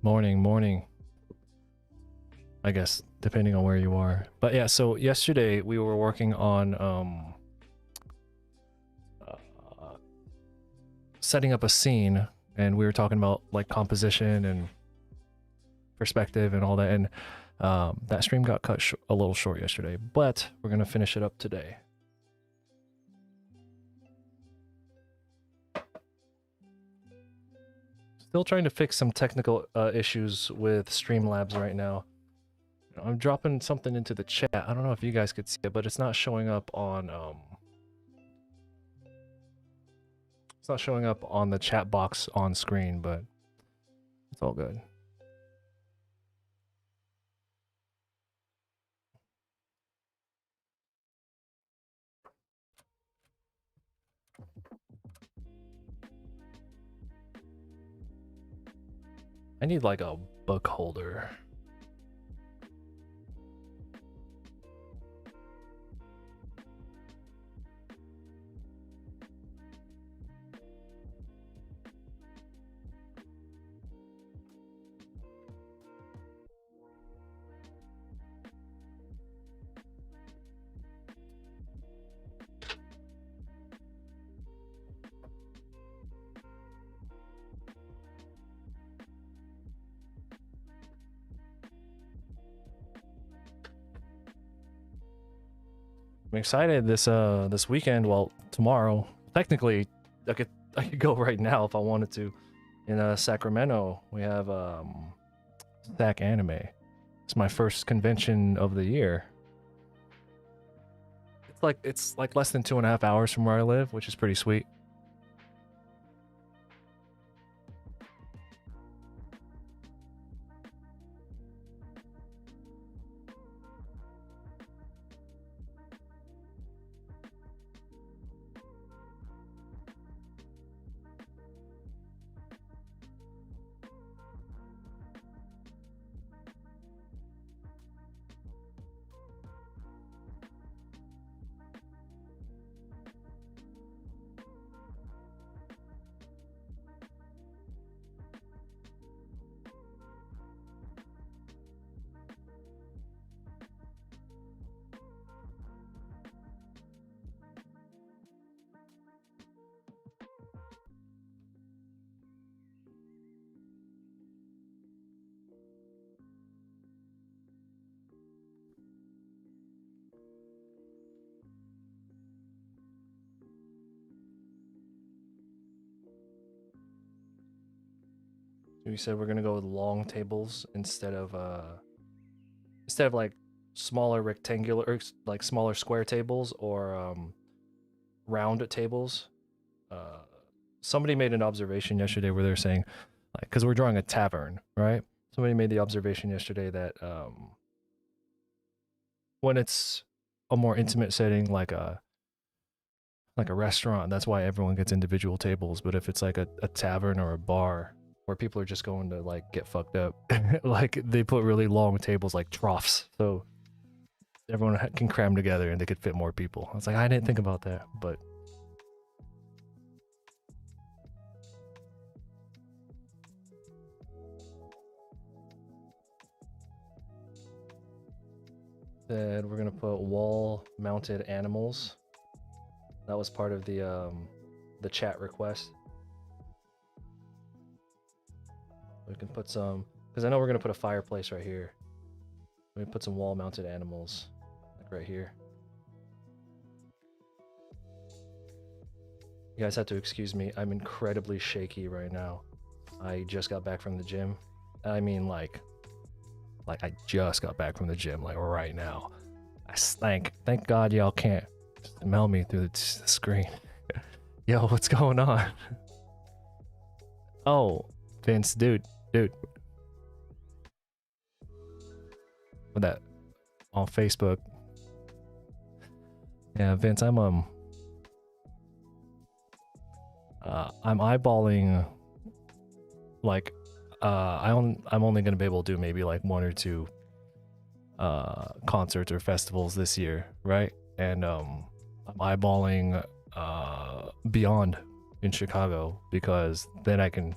Morning. I guess depending on where you are. But yeah, so yesterday we were working on uh, setting up a scene, and we were talking about like composition and perspective and all that. And that stream got cut a little short yesterday, but we're gonna finish it up today. Still trying to fix some technical issues with Streamlabs right now. I'm dropping something into the chat. I don't know if you guys could see it, but it's not showing up on it's not showing up on the chat box on screen, but it's all good. I need like a book holder. I'm excited this weekend. Well, tomorrow. Technically, I could go right now if I wanted to. In Sacramento, we have SAC Anime. It's my first convention of the year. It's like less than 2.5 hours from where I live, which is pretty sweet. We said we're gonna go with long tables instead of like smaller rectangular or like smaller square tables or round tables. Somebody made an observation yesterday where they're saying, like, because we're drawing a tavern, right? Somebody made the observation yesterday that when it's a more intimate setting, like a restaurant, that's why everyone gets individual tables. But if it's like a tavern or a bar where people are just going to like get fucked up, like they put really long tables like troughs, so everyone can cram together and they could fit more people. I was like, I didn't think about that, but then we're gonna put wall mounted animals. That was part of the chat request. We can put some, because I know we're gonna put a fireplace right here. We put some wall mounted animals like right here. You guys have to excuse me. I'm incredibly shaky right now. I just got back from the gym. I mean, like I just got back from the gym, like right now. Thank God y'all can't smell me through the screen. Yo, what's going on? Oh, Vince, dude. With that on Facebook. Yeah, Vince, I'm eyeballing like I'm only gonna be able to do maybe like 1 or 2 concerts or festivals this year, right? And I'm eyeballing Beyond in Chicago, because then I can,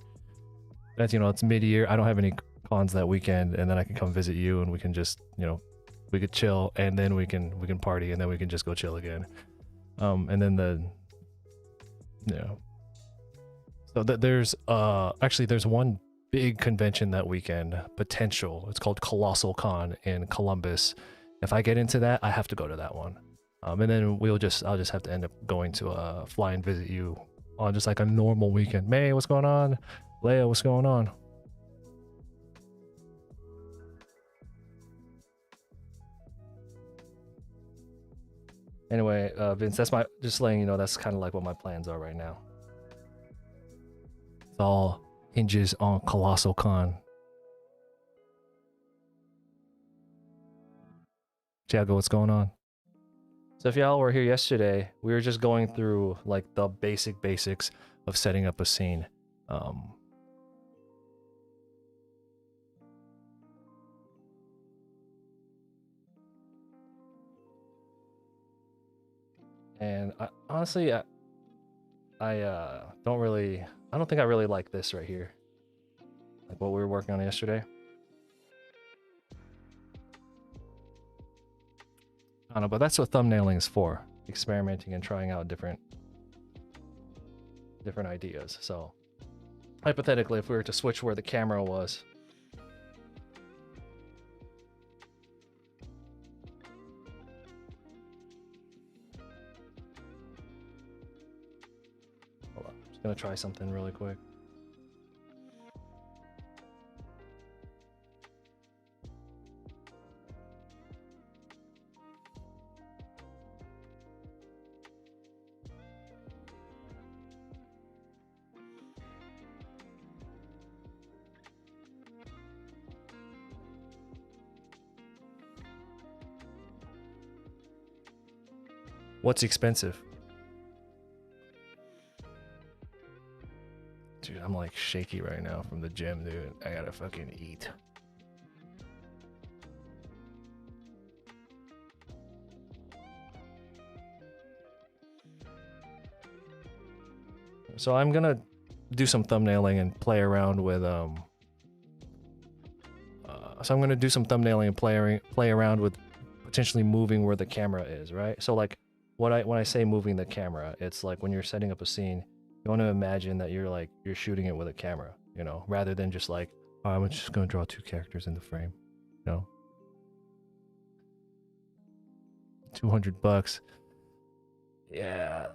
that's, you know, it's mid-year. I don't have any cons that weekend, and then I can come visit you, and we can just, we could chill, and then we can party, and then we can just go chill again. And then so there's actually there's one big convention that weekend potential. It's called Colossal Con in Columbus. If I get into that, I have to go to that one. And then I'll just have to end up going to fly and visit you on just like a normal weekend. May, what's going on? Leia, what's going on? Anyway, Vince, that's just letting you know that's kind of like what my plans are right now. It all hinges on Colossal Con. Thiago, what's going on? So if y'all were here yesterday, we were just going through like the basics of setting up a scene. And honestly, I don't think I really like this right here. Like what we were working on yesterday. I don't know, but that's what thumbnailing is for. Experimenting and trying out different ideas. So hypothetically, if we were to switch where the camera was. Hold on, I'm just gonna try something really quick. What's expensive? Dude, I'm like shaky right now from the gym, dude. I gotta fucking eat. So I'm gonna do some thumbnailing and play around with play around with potentially moving where the camera is, right? So like when I say moving the camera, it's like when you're setting up a scene, you want to imagine that you're shooting it with a camera, rather than just like, oh, I'm just gonna draw two characters in the frame, $200. Yeah,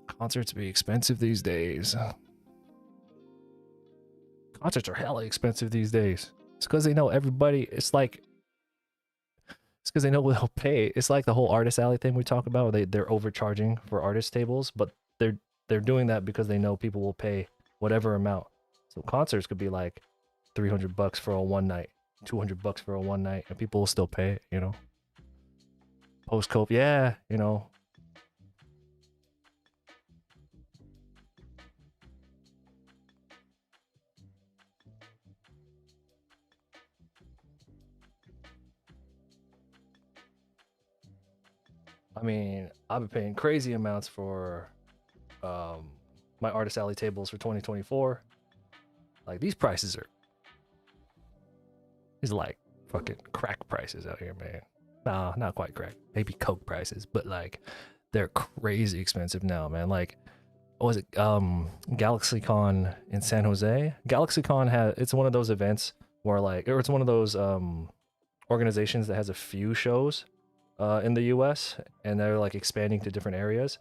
concerts be expensive these days. Concerts are hella expensive these days. It's because they know everybody. It's because they know what they'll pay. It's like the whole artist alley thing we talk about. They're overcharging for artist tables, but they're doing that because they know people will pay whatever amount. So concerts could be like $300 for a one night, $200 for a one night, and people will still pay it, Post cope, yeah, I mean, I've been paying crazy amounts for my artist alley tables for 2024. Like these prices are like fucking crack prices out here, man. Nah, not quite crack. Maybe coke prices, but like they're crazy expensive now, man. Like what was it? GalaxyCon in San Jose. GalaxyCon it's one of those events where or it's one of those organizations that has a few shows in the US, and they're like expanding to different areas.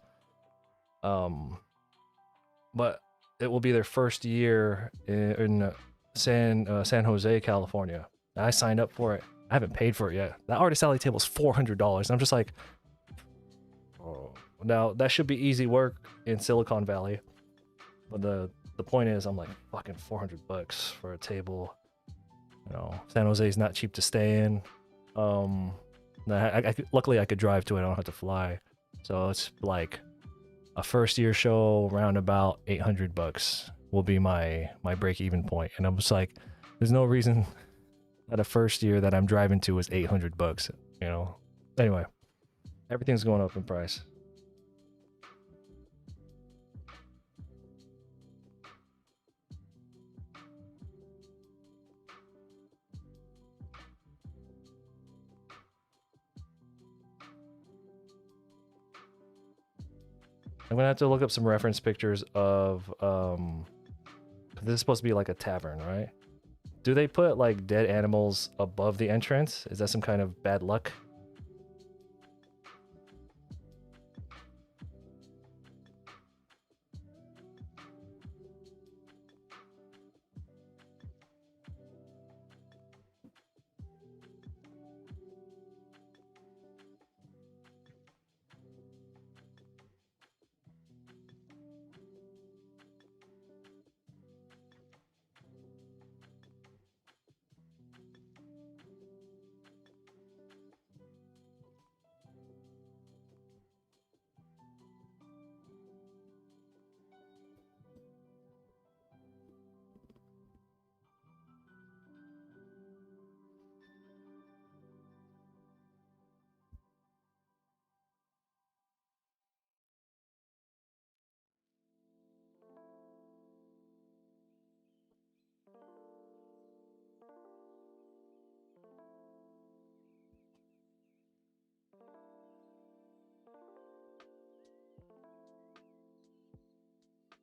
But it will be their first year in San Jose, California. I signed up for it. I haven't paid for it yet. That artist alley table is $400. I'm just like, oh. Now that should be easy work in Silicon Valley, but the point is, I'm like fucking $400 for a table. San Jose is not cheap to stay in. Luckily I could drive to it. I don't have to fly, so it's like a first year show around about $800 will be my break even point. And I'm just like, there's no reason that a first year that I'm driving to is $800. Anyway, everything's going up in price. I'm gonna have to look up some reference pictures of this is supposed to be like a tavern, right? Do they put like dead animals above the entrance? Is that some kind of bad luck?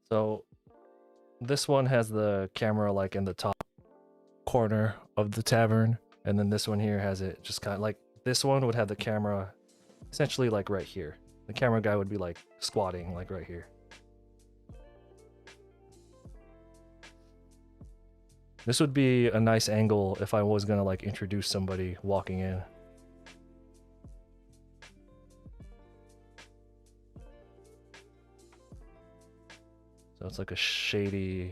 So this one has the camera like in the top corner of the tavern, and then this one here has it just kind of like this one would have the camera essentially like right here. The camera guy would be like squatting like right here. This would be a nice angle if I was gonna like introduce somebody walking in. So it's like a shady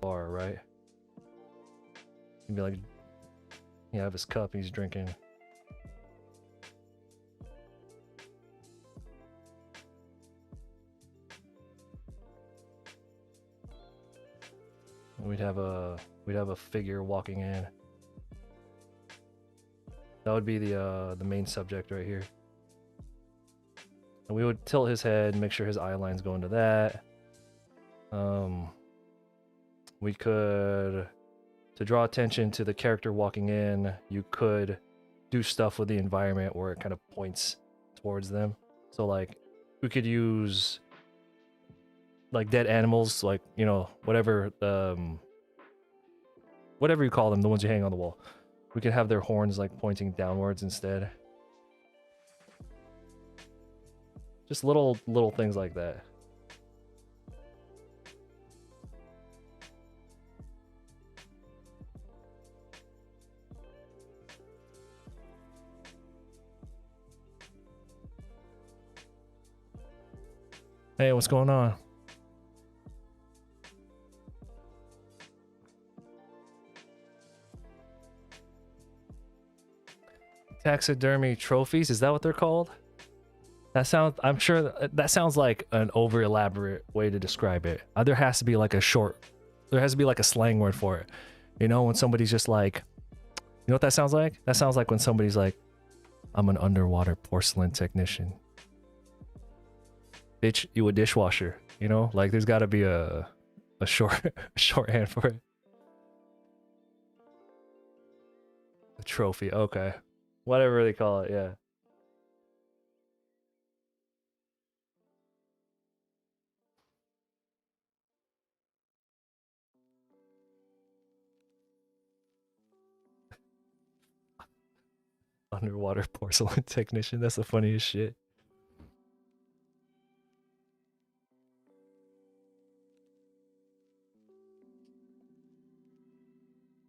bar, right? You'd be like, you have his cup, he's drinking. We'd have a figure walking in. That would be the main subject right here. And we would tilt his head, make sure his eye lines go into that. We could, to draw attention to the character walking in, you could do stuff with the environment where it kind of points towards them. So like, we could use like dead animals, like, you know, whatever you call them, the ones you hang on the wall. We could have their horns like pointing downwards instead. Just little things like that. Hey, what's going on? Taxidermy trophies, is that what they're called? That sounds, I'm sure that sounds like an over elaborate way to describe it. There has to be like a slang word for it. You know, when somebody's just like, you know what that sounds like? That sounds like when somebody's like, I'm an underwater porcelain technician. Bitch, you a dishwasher, you know? Like there's gotta be a shorthand for it. A trophy, okay. Whatever they call it, yeah. Underwater porcelain technician, that's the funniest shit.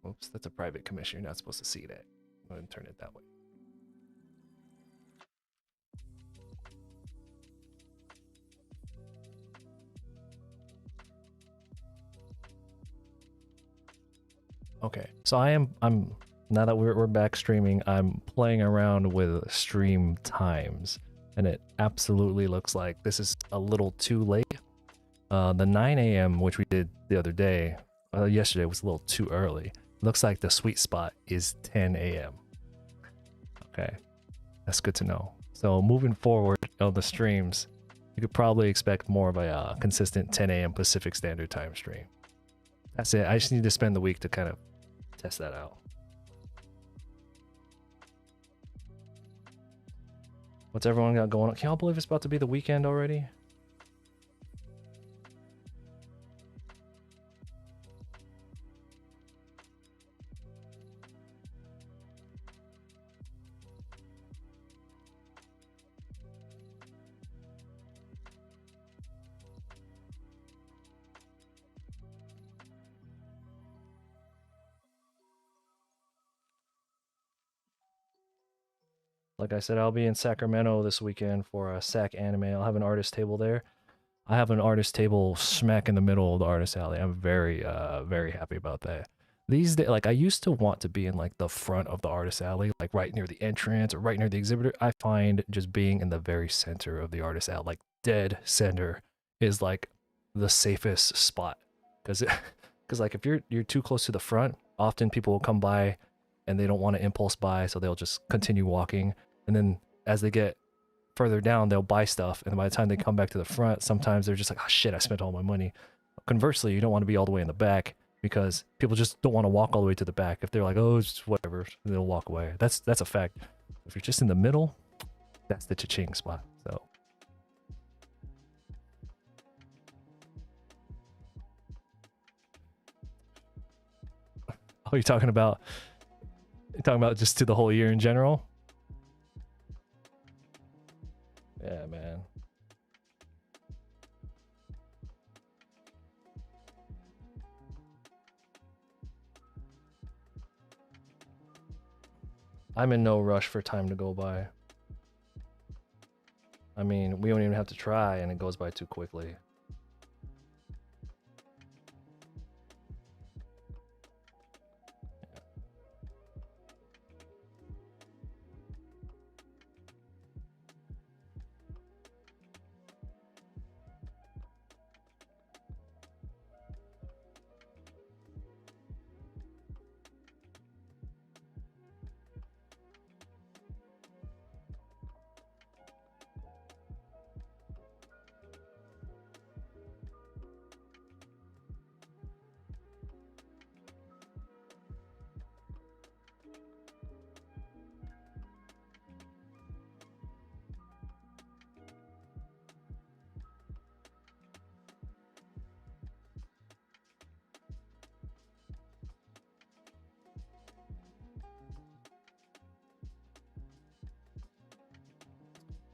Oops, that's a private commission. You're not supposed to see that. Go ahead and turn it that way. Okay, so I'm now that we're back streaming, I'm playing around with stream times, and it absolutely looks like this is a little too late. The 9 a.m. which we did the other day, yesterday was a little too early. Looks like the sweet spot is 10 a.m. Okay, that's good to know. So moving forward on the streams, you could probably expect more of a consistent 10 a.m. Pacific Standard Time stream. That's it. I just need to spend the week to kind of test that out. What's everyone got going on? Can y'all believe it's about to be the weekend already? Like I said, I'll be in Sacramento this weekend for a Sac Anime. I'll have an artist table there. I have an artist table smack in the middle of the artist alley. I'm very happy about that. These days, like I used to want to be in like the front of the artist alley, like right near the entrance or right near the exhibitor. I find just being in the very center of the artist alley, like dead center, is like the safest spot. Because because like if you're too close to the front, often people will come by and they don't want to impulse buy, so they'll just continue walking. And then as they get further down, they'll buy stuff, and by the time they come back to the front, sometimes they're just like, oh shit, I spent all my money. Conversely, you don't want to be all the way in the back because people just don't want to walk all the way to the back. If they're like, oh, it's whatever, they'll walk away. That's a fact. If you're just in the middle, that's the cha-ching spot. So oh, you're talking about just to the whole year in general? Yeah, man. I'm in no rush for time to go by. I mean, we don't even have to try and it goes by too quickly.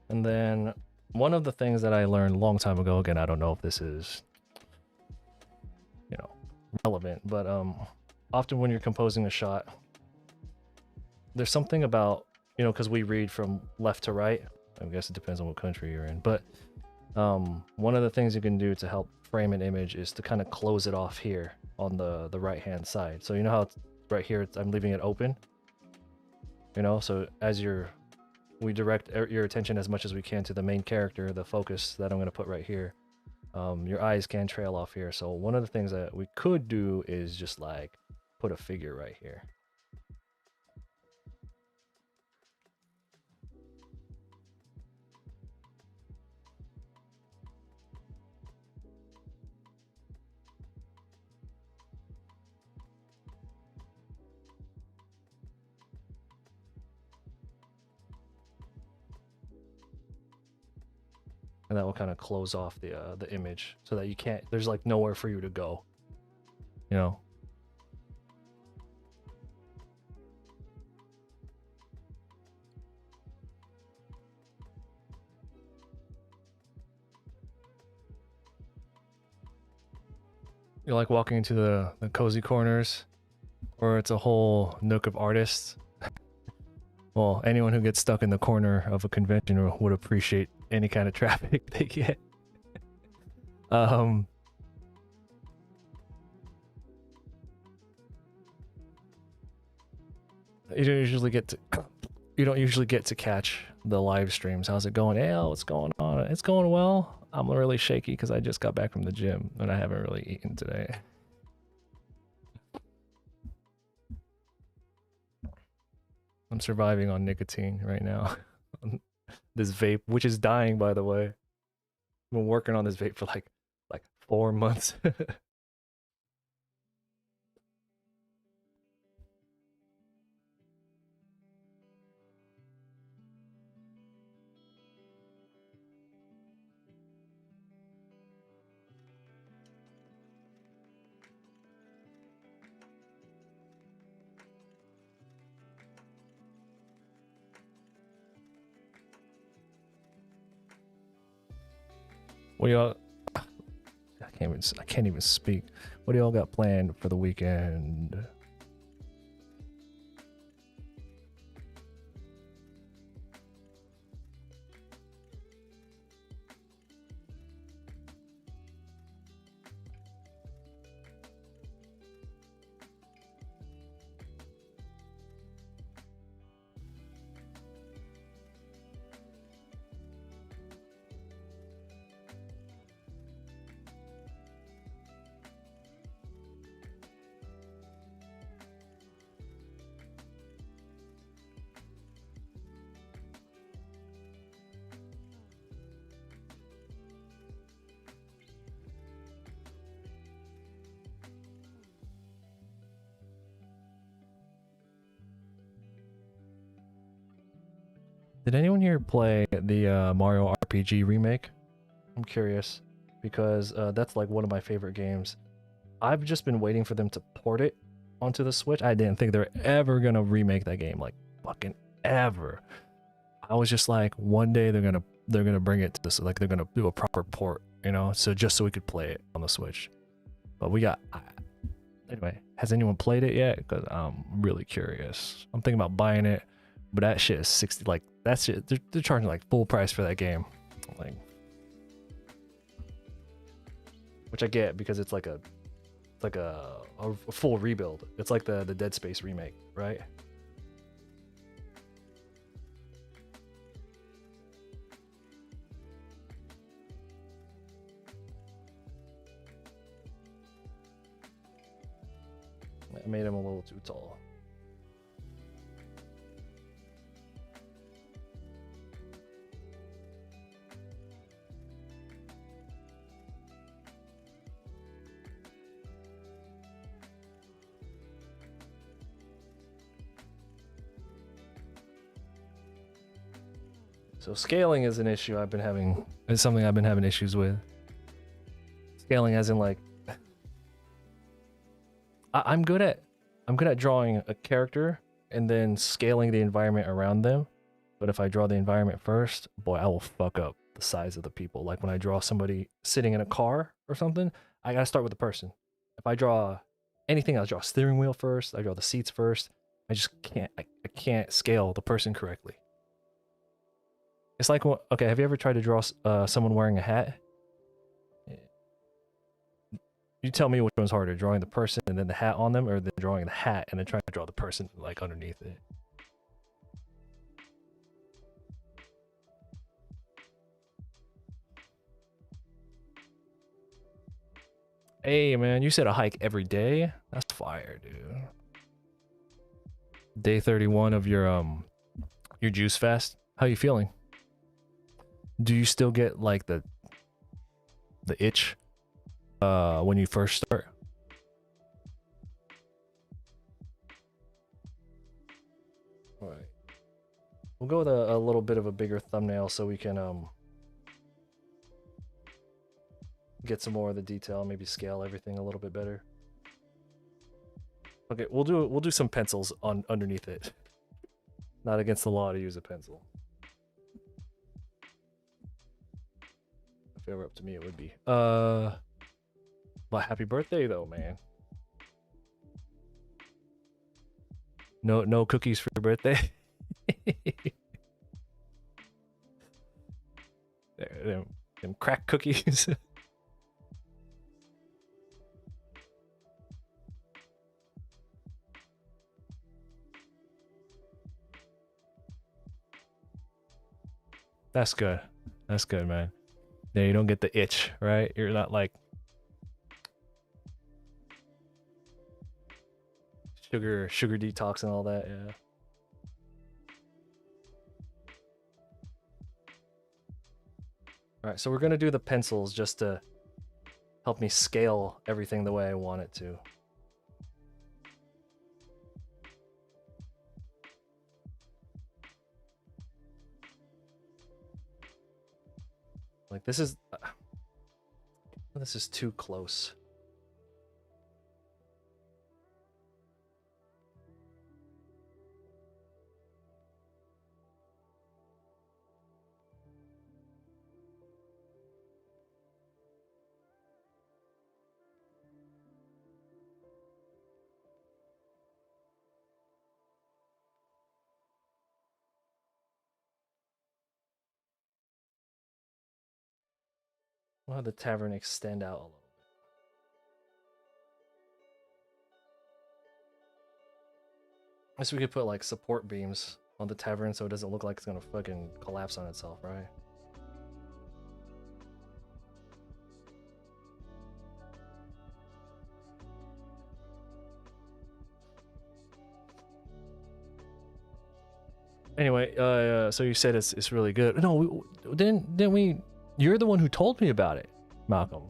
And then one of the things that I learned a long time ago, again, I don't know if this is, you know, relevant, but often when you're composing a shot, there's something about, you know, because we read from left to right. I guess it depends on what country you're in, but one of the things you can do to help frame an image is to kind of close it off here on the right hand side. So you know how it's right here, I'm leaving it open, you know, so as we direct your attention as much as we can to the main character, the focus that I'm going to put right here. Your eyes can trail off here. So one of the things that we could do is just like put a figure right here. And that will kind of close off the image so that you can't, there's like nowhere for you to go, you know. You're like walking into the cozy corners, or it's a whole nook of artists. Well, anyone who gets stuck in the corner of a convention would appreciate any kind of traffic they get. You don't usually get to catch the live streams. How's it going? Hey, what's going on? It's going well. I'm really shaky because I just got back from the gym and I haven't really eaten today. I'm surviving on nicotine right now. This vape, which is dying, by the way. I've been working on this vape for like 4 months. What do y'all? I can't even speak. What do y'all got planned for the weekend? Did anyone here play the Mario RPG remake? I'm curious because that's like one of my favorite games. I've just been waiting for them to port it onto the Switch. I didn't think they're ever gonna remake that game, like fucking ever. I was just like, one day they're gonna bring it to this, like they're gonna do a proper port, you know, so just so we could play it on the Switch. But we got anyway. Has anyone played it yet? Because I'm really curious. I'm thinking about buying it, but that shit is 60. Like that shit, they're charging like full price for that game, like, which I get because it's like a full rebuild. It's like the Dead Space remake, right? I made him a little too tall. So scaling is an issue I've been having. It's something I've been having issues with. Scaling as in like I'm good at drawing a character and then scaling the environment around them. But if I draw the environment first, boy, I will fuck up the size of the people. Like when I draw somebody sitting in a car or something, I gotta start with the person. If I draw anything else, I draw a steering wheel first, I draw the seats first. I just can't. I can't scale the person correctly. It's like, okay, have you ever tried to draw someone wearing a hat? You tell me which one's harder, drawing the person and then the hat on them, or then drawing the hat and then trying to draw the person like underneath it. Hey man, you said a hike every day? That's fire, dude. Day 31 of your juice fast. How you feeling? Do you still get like the itch when you first start? All right. We'll go with a little bit of a bigger thumbnail so we can get some more of the detail, maybe scale everything a little bit better. Okay, we'll do some pencils on underneath it. Not against the law to use a pencil. If it were up to me, it would be. Well, happy birthday though, man. No cookies for your birthday. them crack cookies. That's good. That's good, man. Yeah, you don't get the itch, right? You're not like sugar detox and all that, yeah. All right, so we're gonna do the pencils just to help me scale everything the way I want it to. Like this is too close. We'll have the tavern extend out a little bit. I guess we could put like support beams on the tavern so it doesn't look like it's gonna fucking collapse on itself, right? Anyway, so you said it's really good. No, didn't we? You're the one who told me about it, Malcolm.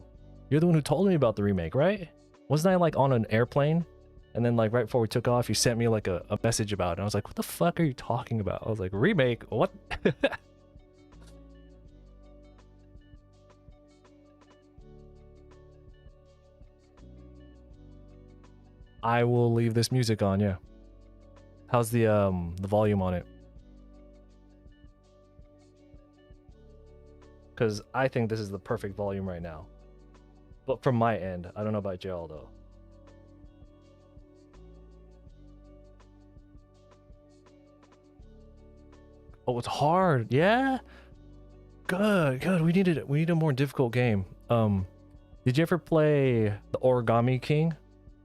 You're the one who told me about the remake, right? Wasn't I like on an airplane And then like right before we took off, you sent me like a message about it. And I was like, what the fuck are you talking about? I was like, remake? What? I will leave this music on, yeah. How's the volume on it? Because I think this is the perfect volume right now. But from my end, I don't know about y'all though. Oh, it's hard. Yeah. Good. We need a more difficult game. Did you ever play the Origami King?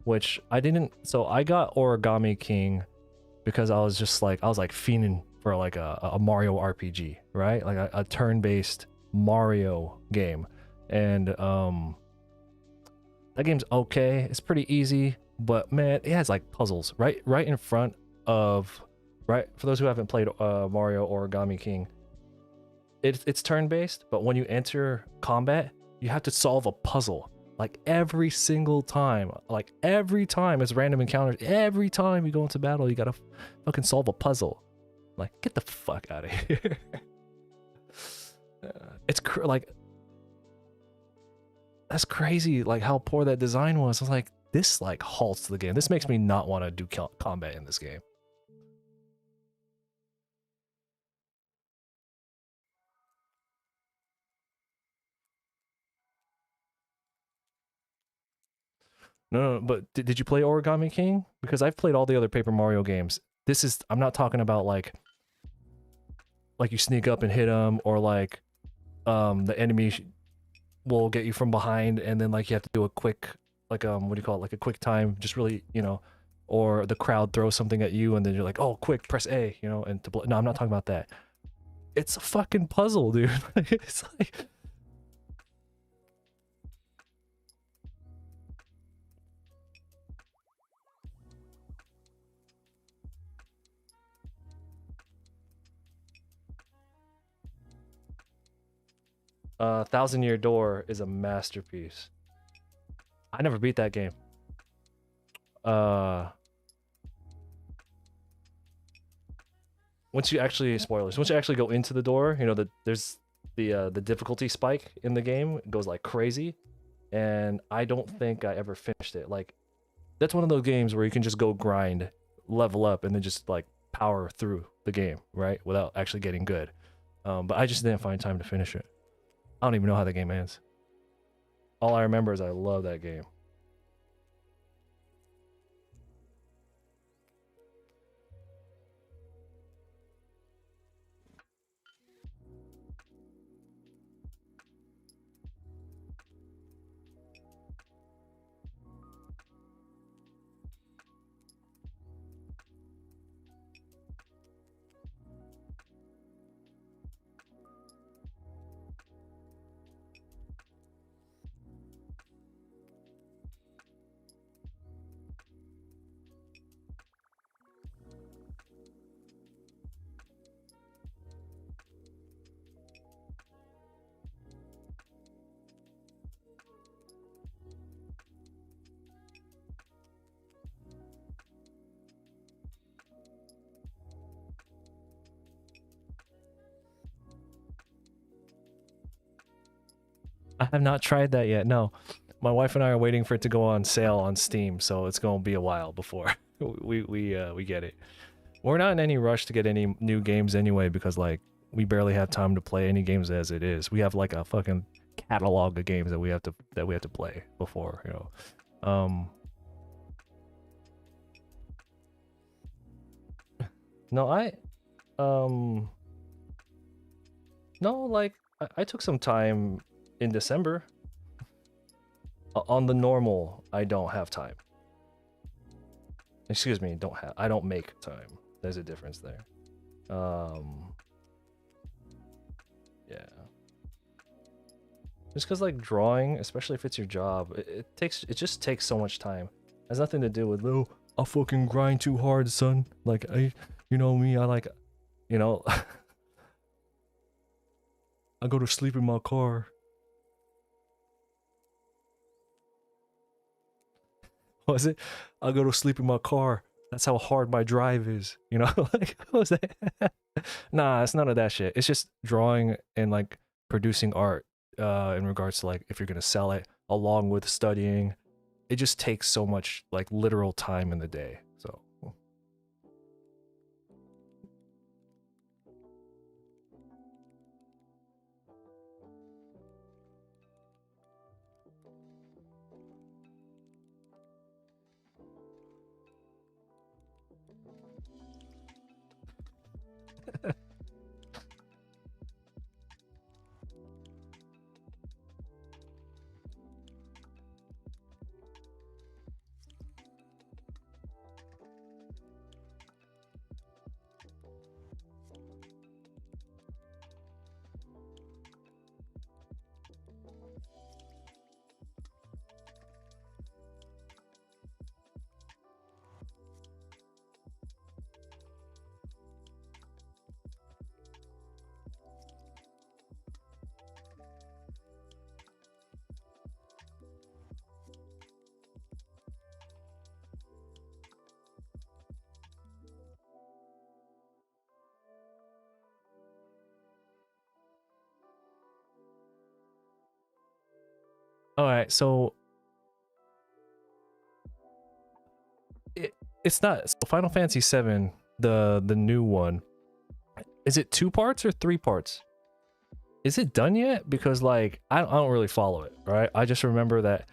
Which I didn't. So I got Origami King because I was just like I was like fiending for like a Mario RPG, right? Like a turn-based Mario game, and that game's okay. It's pretty easy, but man, it has like puzzles right in front of right for those who haven't played Mario Origami King. It's turn-based, but when you enter combat, you have to solve a puzzle. Like every single time, like every time it's random encounters. Every time you go into battle, you gotta fucking solve a puzzle. Like, get the fuck out of here. It's like that's crazy. Like how poor that design was. I was like, this like halts the game. This makes me not want to do combat in this game. No, but did you play Origami King? Because I've played all the other Paper Mario games. This is I'm not talking about like you sneak up and hit them or like the enemy will get you from behind and then like you have to do a quick like what do you call it, like a quick time, just really, you know, or the crowd throws something at you and then you're like, oh quick press A, you know, and to no, I'm not talking about that. It's a fucking puzzle, dude. It's like 1,000 Year Door is a masterpiece. I never beat that game. uh Once you actually spoilers, once you actually go into the door, you know that there's the difficulty spike in the game. It goes like crazy, and I don't think I ever finished it. Like that's one of those games where you can just go grind, level up, and then just like power through the game, right, without actually getting good. But I just didn't find time to finish it. I don't even know how the game ends. All I remember is I love that game. I have not tried that yet. No, my wife and I are waiting for it to go on sale on Steam, so it's gonna be a while before we get it. We're not in any rush to get any new games anyway because like we barely have time to play any games as it is. We have like a fucking catalog of games that we have to play before, you know. No, no, like I took some time in December. On the normal, I don't have time. Excuse me, I don't make time. There's a difference there. Yeah. Just because like drawing, especially if it's your job, it just takes so much time. It has nothing to do with, oh, I fucking grind too hard, son. Like you know me, I like, you know, I go to sleep in my car. Was it? I'll go to sleep in my car. That's how hard my drive is. You know, like what was that? Nah, it's none of that shit. It's just drawing and like producing art. In regards to like if you're gonna sell it, along with studying, it just takes so much like literal time in the day. So all right, so it, it's not so Final Fantasy 7, the new one. Is it 2 parts or 3 parts? Is it done yet? Because like I don't really follow it, right? I just remember that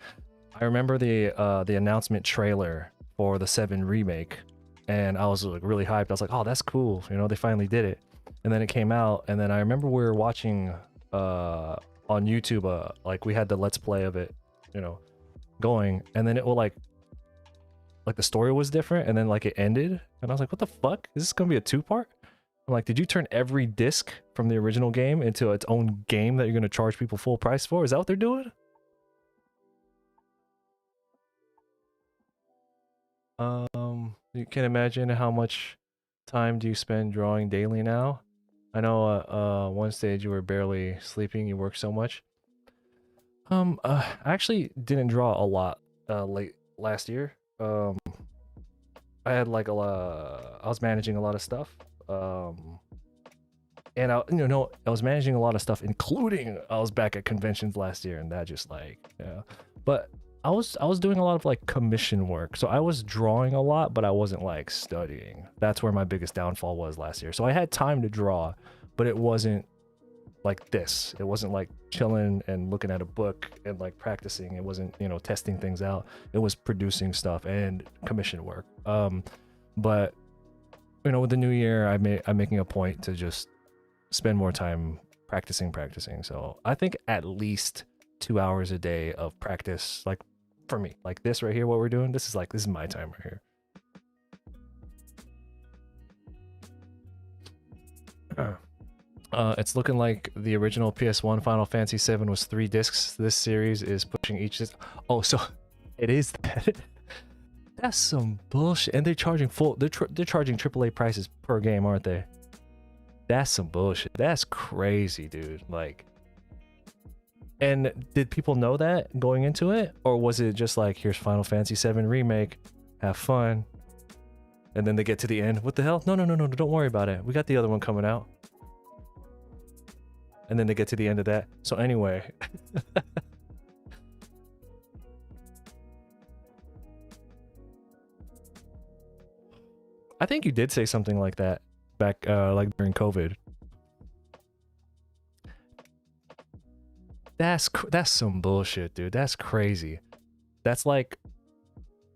I remember the announcement trailer for the 7 remake, and I was like really hyped. I was like, oh, that's cool. You know, they finally did it. And then it came out, and then I remember we were watching on YouTube, like we had the let's play of it, you know, going, and then it will like the story was different, and then like it ended, and I was like, what the fuck? Is this gonna be a 2 part? I'm like, did you turn every disc from the original game into its own game that you're gonna charge people full price for? Is that what they're doing? You can imagine how much time do you spend drawing daily now? I know one stage you were barely sleeping, you work so much. I actually didn't draw a lot late last year. I had like a lot, I was managing a lot of stuff. And I was managing a lot of stuff, including I was back at conventions last year, and that just like, yeah. But I was doing a lot of like commission work, so I was drawing a lot, but I wasn't like studying. That's where my biggest downfall was last year. So I had time to draw, but it wasn't like this. It wasn't like chilling and looking at a book and like practicing. It wasn't, testing things out. It was producing stuff and commission work. But with the new year, I'm making a point to just spend more time practicing. So I think at least 2 hours a day of practice, like for me, like this right here, what we're doing, this is my time right here. It's looking like the original PS1 Final Fantasy 7 was 3 discs. This series is pushing each disc. Oh, so it is that. That's some bullshit. And they're charging they're charging AAA prices per game, aren't they? That's some bullshit. That's crazy, dude. Like, and did people know that going into it, or was it just like, here's Final Fantasy 7 remake, have fun, and then they get to the end, what the hell? No, don't worry about it. We got the other one coming out. And then they get to the end of that. So anyway, I think you did say something like that back, like during COVID. That's some bullshit, dude. That's crazy. That's like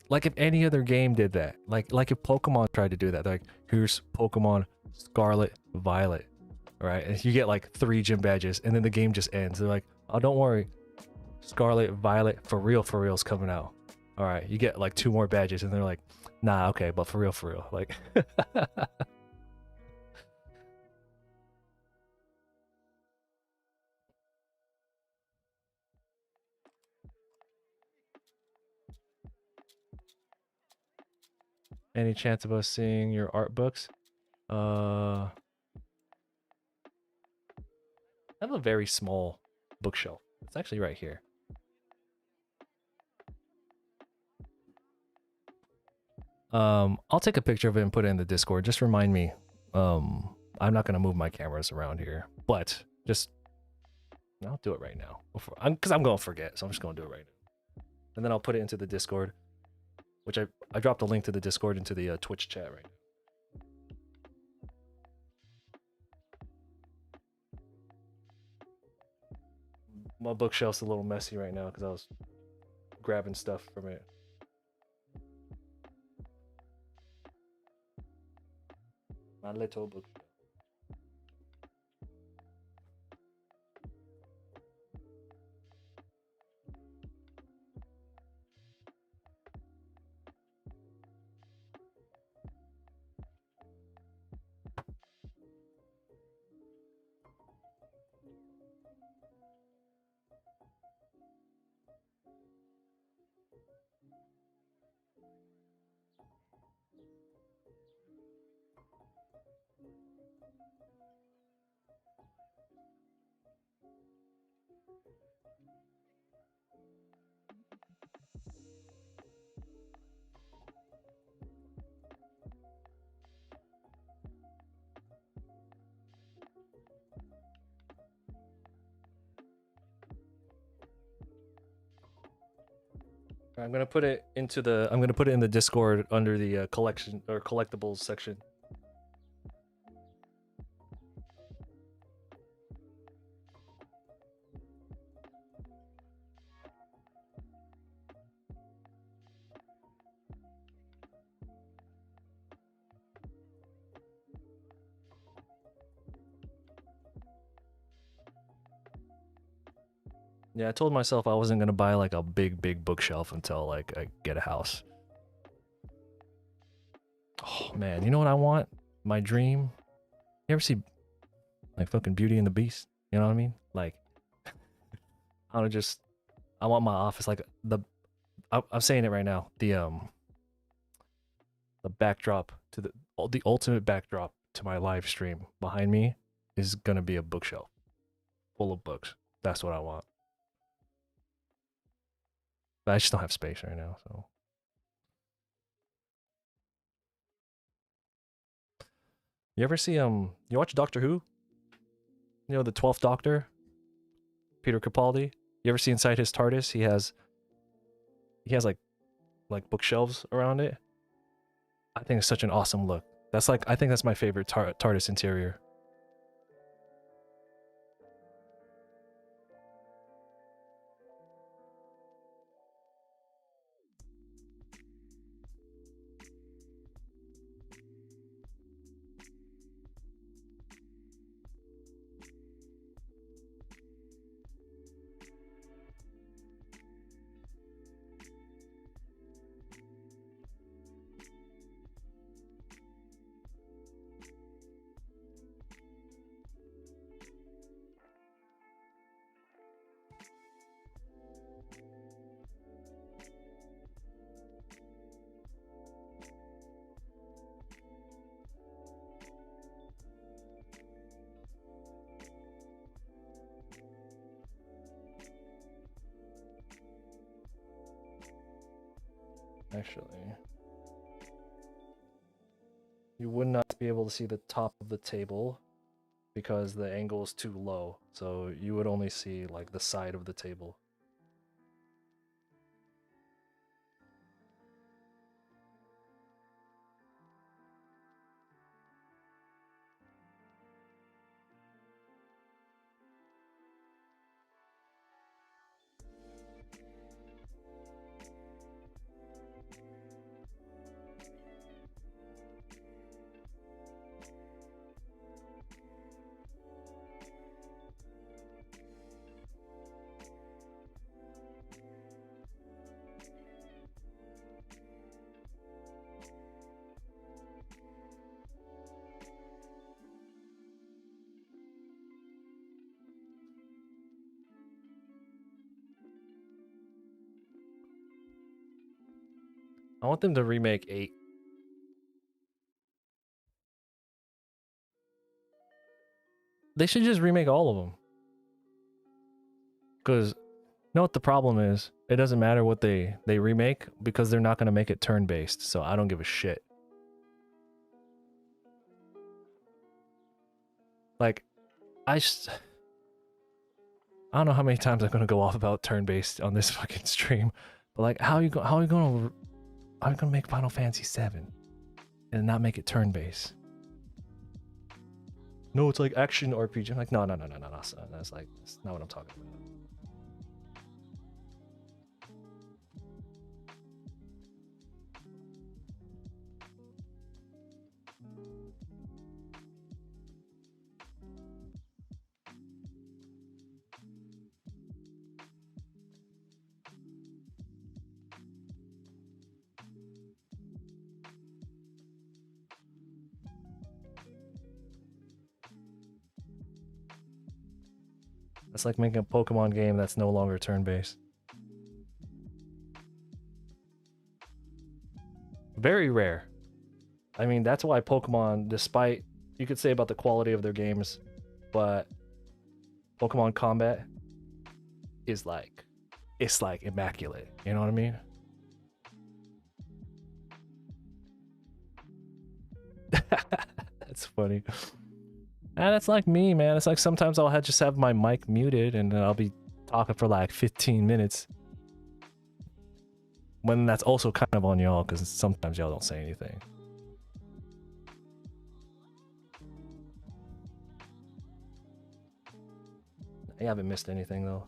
if any other game did that. Like if Pokemon tried to do that. Like, here's Pokemon Scarlet, Violet, right? And you get like 3 gym badges, and then the game just ends. They're like, oh, don't worry, Scarlet, Violet, for real's coming out. All right, you get like 2 more badges, and they're like, nah, okay, but for real, like. Any chance of us seeing your art books? I have a very small bookshelf. It's actually right here. I'll take a picture of it and put it in the Discord. Just remind me. I'm not gonna move my cameras around here, but just I'll do it right now. Because I'm gonna forget, so I'm just gonna do it right now. And then I'll put it into the Discord, which I dropped a link to the Discord into the Twitch chat right now. My bookshelf's a little messy right now because I was grabbing stuff from it. My little bookshelf. I'm gonna put it into the. I'm gonna put it in the Discord under the collection or collectibles section. Yeah, I told myself I wasn't gonna buy like a big bookshelf until like I get a house. Oh man, you know what I want? My dream. You ever see like fucking Beauty and the Beast? You know what I mean? Like, I want to just. I want my office like the. I'm saying it right now. The backdrop to the ultimate backdrop to my live stream behind me is gonna be a bookshelf full of books. That's what I want. But I just don't have space right now, so. You ever see you watch Doctor Who? You know the 12th Doctor? Peter Capaldi? You ever see inside his TARDIS? He has like bookshelves around it. I think it's such an awesome look. That's like I think that's my favorite TARDIS interior. Actually, you would not be able to see the top of the table because the angle is too low. So you would only see like the side of the table. I want them to remake 8. They should just remake all of them. Because know what the problem is? It doesn't matter what they remake because they're not gonna make it turn based. So I don't give a shit. Like, I don't know how many times I'm gonna go off about turn based on this fucking stream, but like, how are you gonna make Final Fantasy 7 and not make it turn based? No, it's like action RPG. I'm like, no. That's like, that's not what I'm talking about. It's like making a Pokemon game that's no longer turn-based. Very rare. I mean, that's why Pokemon, despite you could say about the quality of their games, but Pokemon Combat is like, it's like immaculate. You know what I mean? That's funny. And that's like me, man. It's like sometimes I'll just have my mic muted and then I'll be talking for like 15 minutes. When that's also kind of on y'all because sometimes y'all don't say anything. I haven't missed anything though.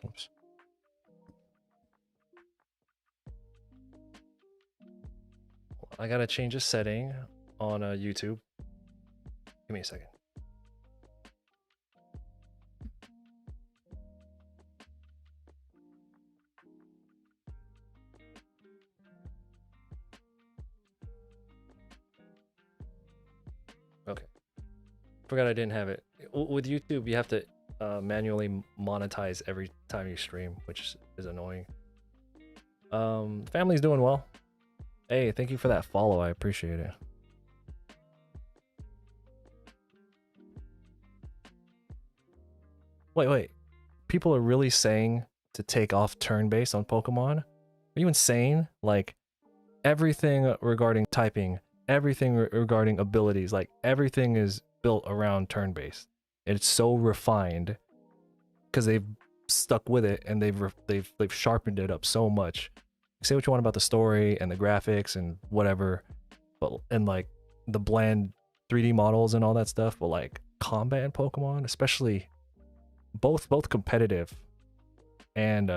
Oops. I gotta change a setting on YouTube. Give me a second. Okay. Forgot I didn't have it. With YouTube, you have to manually monetize every time you stream, which is annoying. Family's doing well. Hey, thank you for that follow. I appreciate it. Wait. People are really saying to take off turn-based on Pokemon? Are you insane? Like, everything regarding typing, everything regarding abilities, like, everything is built around turn-based. It's so refined because they've stuck with it and they've sharpened it up so much. Say what you want about the story and the graphics and whatever, but and like the bland 3D models and all that stuff, but like combat in Pokemon, especially both competitive and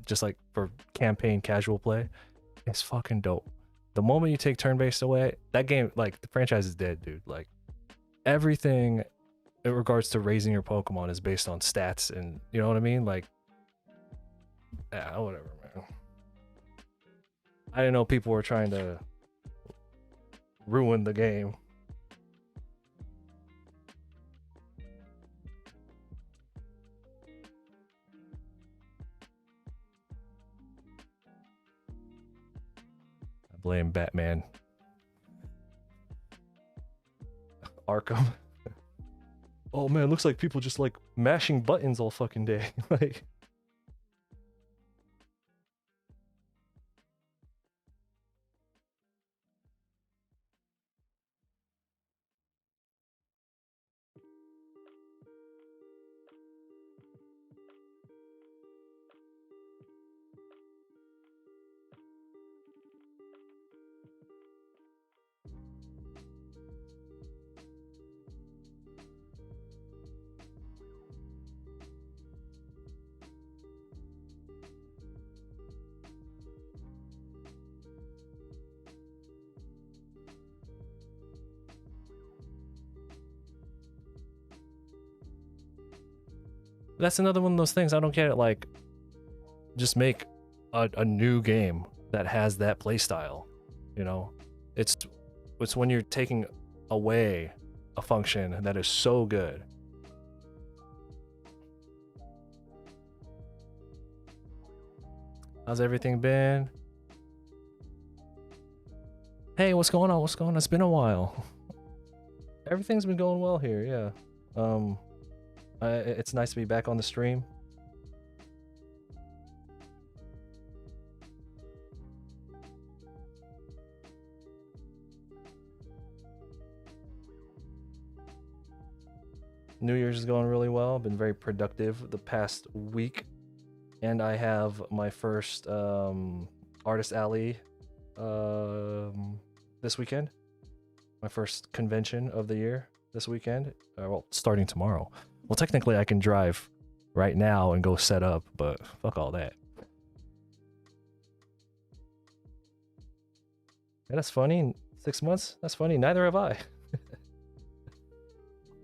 just like for campaign casual play, it's fucking dope. The moment you take turn-based away, that game, like, the franchise is dead, dude. Like, everything in regards to raising your Pokemon is based on stats and, you know what I mean? Like, yeah, whatever, man. I didn't know people were trying to ruin the game. I blame Batman. Arkham. Oh man, looks like people just like mashing buttons all fucking day. Like, That's another one of those things I don't get it. Like, just make a new game that has that play style. You know, it's when you're taking away a function that is so good. How's everything been? Hey, what's going on? What's going on? It's been a while. Everything's been going well here, yeah. It's nice to be back on the stream. New Year's is going really well. Been very productive the past week. And I have my first Artist Alley this weekend. My first convention of the year this weekend. Well, starting tomorrow. Well, technically I can drive right now and go set up, but fuck all that. Yeah, that's funny. 6 months? That's funny. Neither have I.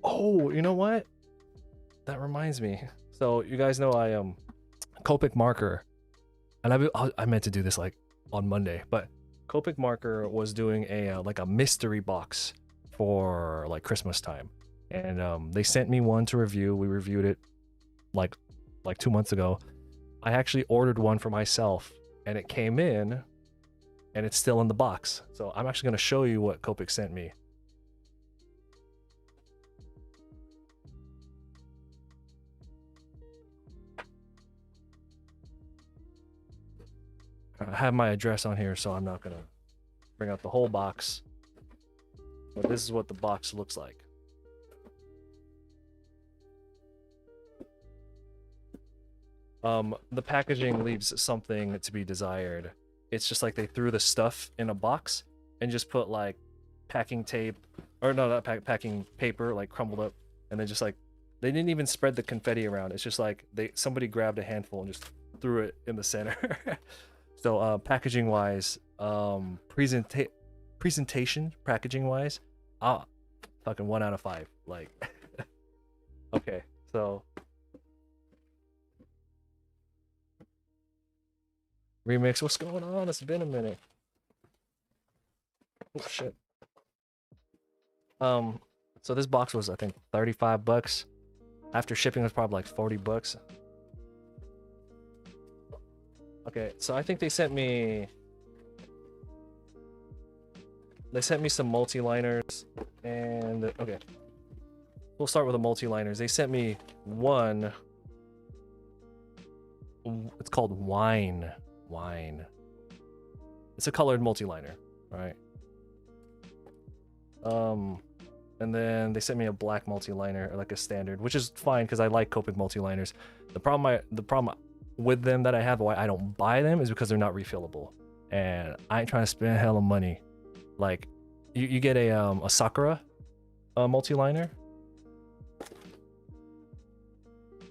Oh, you know what? That reminds me. So you guys know I Copic Marker, and I meant to do this like on Monday, but Copic Marker was doing a like a mystery box for like Christmas time, and they sent me one to review. We reviewed it like 2 months ago. I actually ordered one for myself, and it came in, and it's still in the box. So I'm actually going to show you what Copic sent me. I have my address on here, so I'm not gonna bring out the whole box. But this is what the box looks like. The packaging leaves something to be desired. It's just like they threw the stuff in a box and just put like packing tape, or no, not packing paper, like crumbled up, and then just like they didn't even spread the confetti around. It's just like somebody grabbed a handful and just threw it in the center. So packaging wise, presentation packaging wise, fucking 1 out of 5. Like, okay, so remix, what's going on? It's been a minute. Oh shit. So this box was, I think, $35. After shipping, it was probably like $40. Okay, so I think they sent me some multi-liners, and okay, we'll start with the multi-liners. They sent me one. It's called Wine. It's a colored multi-liner, right? And then they sent me a black multi-liner, like a standard, which is fine because I like Copic multi-liners. The problem with them that I have, why I don't buy them, is because they're not refillable, and I ain't trying to spend hell of money. Like, you get a Sakura multi-liner.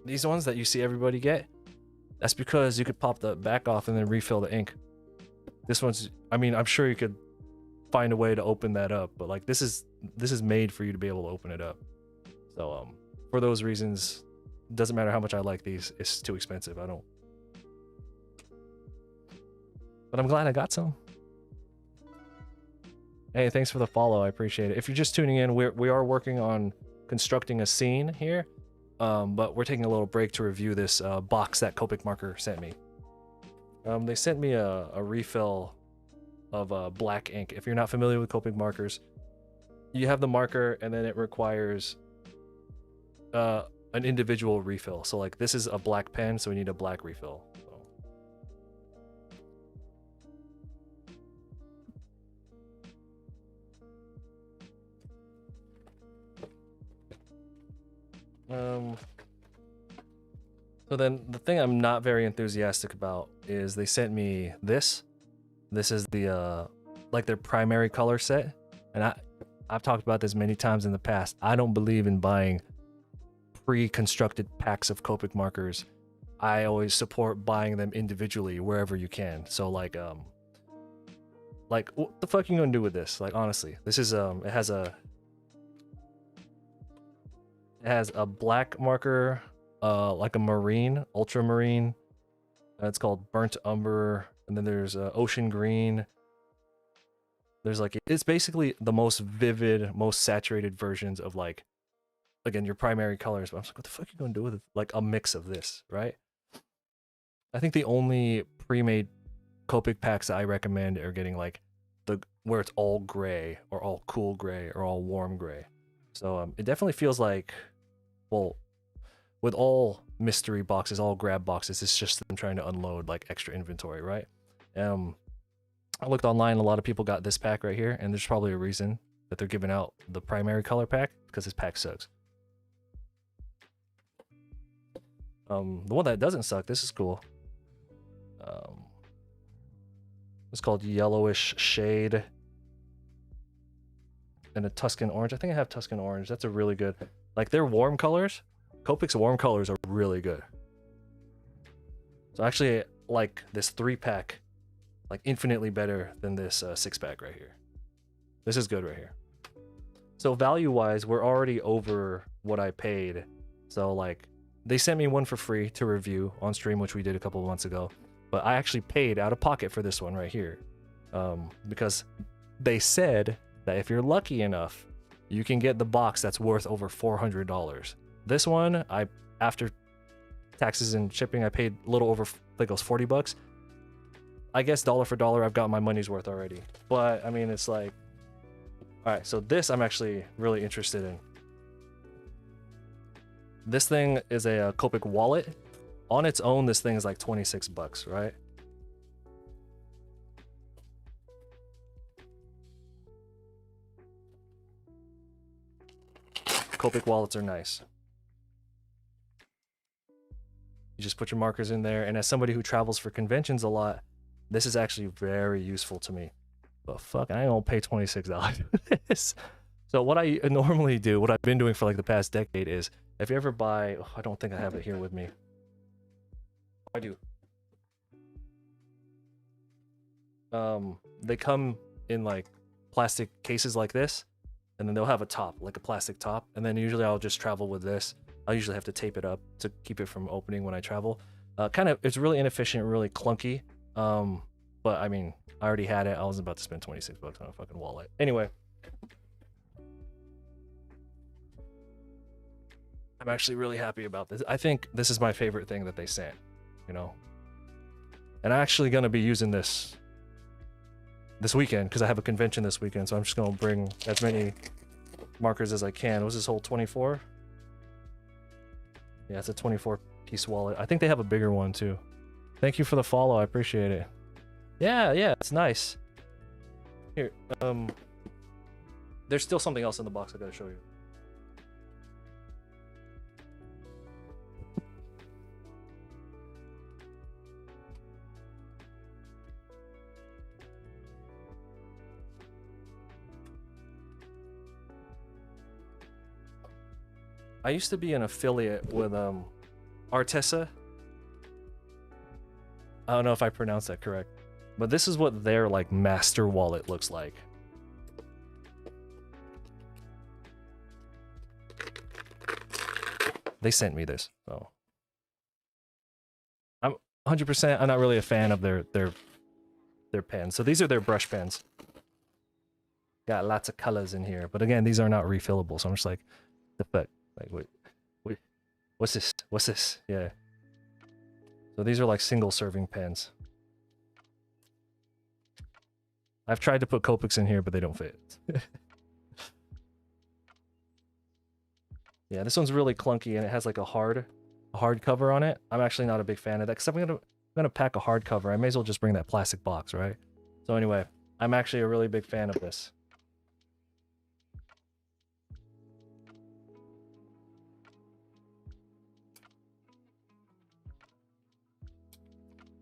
These ones that you see everybody get, that's because you could pop the back off and then refill the ink. This one's, I mean, I'm sure you could find a way to open that up, but like this is made for you to be able to open it up. So for those reasons, doesn't matter how much I like these, it's too expensive. I don't. But I'm glad I got some. Hey, thanks for the follow. I appreciate it. If you're just tuning in, we are working on constructing a scene here, but we're taking a little break to review this box that Copic Marker sent me. They sent me a refill of black ink. If you're not familiar with Copic markers, you have the marker, and then it requires an individual refill. So like this is a black pen, so we need a black refill. So then the thing I'm not very enthusiastic about is they sent me this. This is the like their primary color set, and I've talked about this many times in the past. I don't believe in buying pre-constructed packs of Copic markers. I always support buying them individually wherever you can. So like what the fuck are you gonna do with this? Like honestly, this is it has a black marker, like a marine, ultramarine. It's called burnt umber, and then there's ocean green. There's like it's basically the most vivid, most saturated versions of like again your primary colors. But I'm like, what the fuck are you gonna do with like a mix of this, right? I think the only pre-made Copic packs I recommend are getting like the where it's all gray or all cool gray or all warm gray. So it definitely feels like, well, with all mystery boxes, all grab boxes, it's just them trying to unload like extra inventory, right? I looked online, a lot of people got this pack right here, and there's probably a reason that they're giving out the primary color pack because this pack sucks. The one that doesn't suck, this is cool. It's called Yellowish Shade and a Tuscan Orange. I think I have Tuscan Orange. That's a really good, like their warm colors. Copic's warm colors are really good. So actually, like this 3-pack, like infinitely better than this 6-pack right here. This is good right here. So value-wise, we're already over what I paid. So like, they sent me one for free to review on stream, which we did a couple of months ago. But I actually paid out of pocket for this one right here, because they said that if you're lucky enough, you can get the box that's worth over $400. This one, after taxes and shipping, I paid a little over, I think it was $40. I guess dollar for dollar, I've got my money's worth already. But I mean, it's like, all right. So this I'm actually really interested in. This thing is a Copic wallet. On its own, this thing is like $26, right? Copic wallets are nice. You just put your markers in there, and as somebody who travels for conventions a lot, this is actually very useful to me. But fuck, I ain't gonna pay $26 for this. So what I normally do, what I've been doing for like the past decade is, if you ever buy, I don't think I have it here with me. I do. They come in like plastic cases like this, and then they'll have a top, like a plastic top, and then usually I'll just travel with this. I usually have to tape it up to keep it from opening when I travel. It's really inefficient, really clunky. But I mean, I already had it. I was about to spend $26 on a fucking wallet. Anyway, I'm actually really happy about this. I think this is my favorite thing that they sent, you know. And I'm actually gonna be using this weekend because I have a convention this weekend. So I'm just gonna bring as many markers as I can. Was this whole 24? Yeah, it's a 24-piece wallet. I think they have a bigger one too. Thank you for the follow. I appreciate it. Yeah, it's nice. Here, there's still something else in the box I gotta show you. I used to be an affiliate with Artesa. I don't know if I pronounced that correct, but this is what their like master wallet looks like. They sent me this, so I'm 100%. I'm not really a fan of their pens. So these are their brush pens. Got lots of colors in here, but again, these are not refillable. So I'm just like, the fuck, like wait, what's this? What's this? Yeah. So these are like single serving pens. I've tried to put Copics in here, but they don't fit. Yeah, this one's really clunky and it has like a hard cover on it. I'm actually not a big fan of that because I'm gonna pack a hard cover. I may as well just bring that plastic box, right? So anyway, I'm actually a really big fan of this.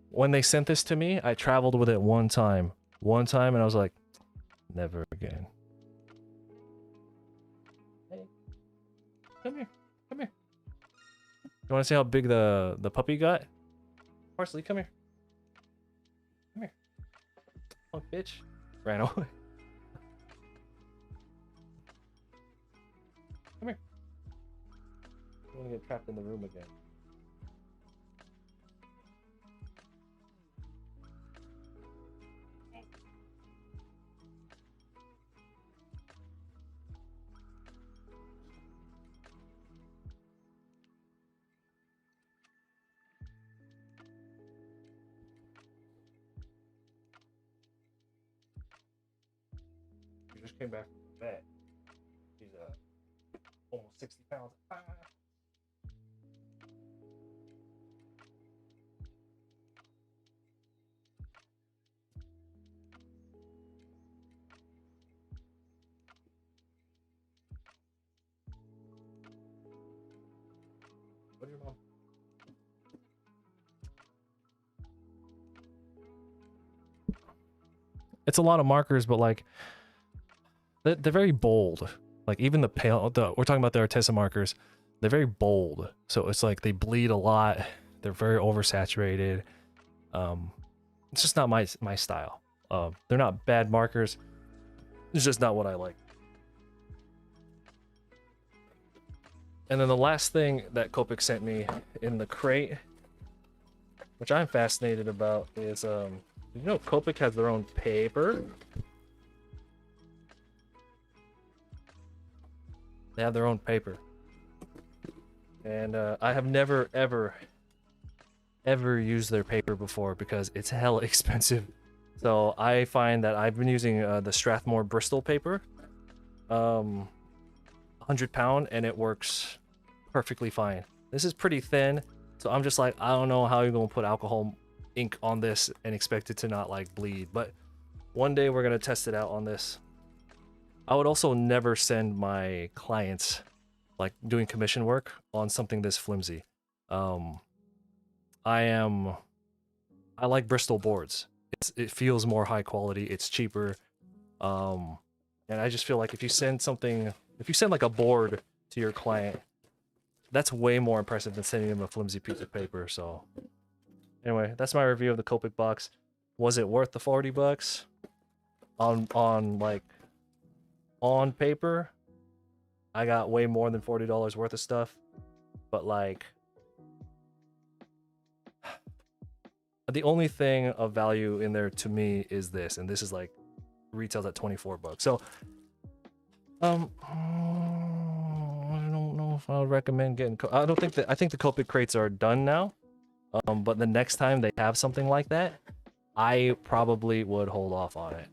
When they sent this to me, I traveled with it one time, and I was like, never again. Hey, come here. You want to see how big the puppy got? Parsley, come here. Oh, bitch. Ran away. Come here. I want to get trapped in the room again. just came back from the vet. She's almost 60 pounds. Ah. What are your mom? It's a lot of markers, but like they're very bold. Like even the pale, we're talking about the Arteza markers. They're very bold, so it's like they bleed a lot. They're very oversaturated. It's just not my style. They're not bad markers. It's just not what I like. And then the last thing that Copic sent me in the crate, which I'm fascinated about, is you know Copic has their own paper. They have their own paper. And I have never ever used their paper before because it's hella expensive. So I find that I've been using the Strathmore Bristol paper, 100-pound, and it works perfectly fine. This is pretty thin, so I'm just like, I don't know how you're gonna put alcohol ink on this and expect it to not like bleed, but one day we're gonna test it out on this. I would also never send my clients like doing commission work on something this flimsy. I like Bristol boards. It feels more high quality, it's cheaper. And I just feel like if you send like a board to your client, that's way more impressive than sending them a flimsy piece of paper. So anyway, that's my review of the Copic box. Was it worth the $40? On paper, I got way more than $40 worth of stuff, but like the only thing of value in there to me is this, and this is like retails at $24. So I don't know if I would recommend getting. I think the Copic crates are done now. But the next time they have something like that, I probably would hold off on it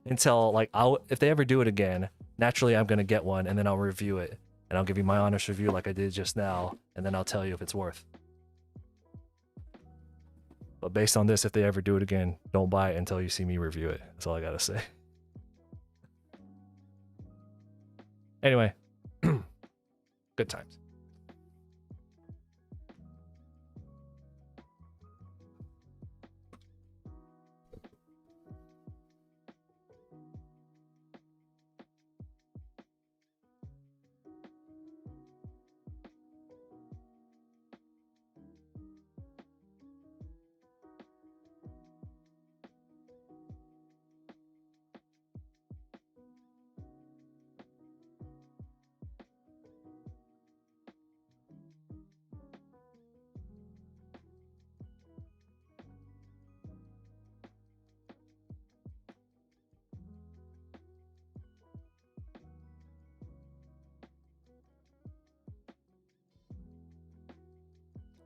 until like if they ever do it again. Naturally, I'm gonna get one and then I'll review it and I'll give you my honest review like I did just now, and then I'll tell you if it's worth. But based on this, if they ever do it again, don't buy it until you see me review it. That's all I gotta say. Anyway, good times.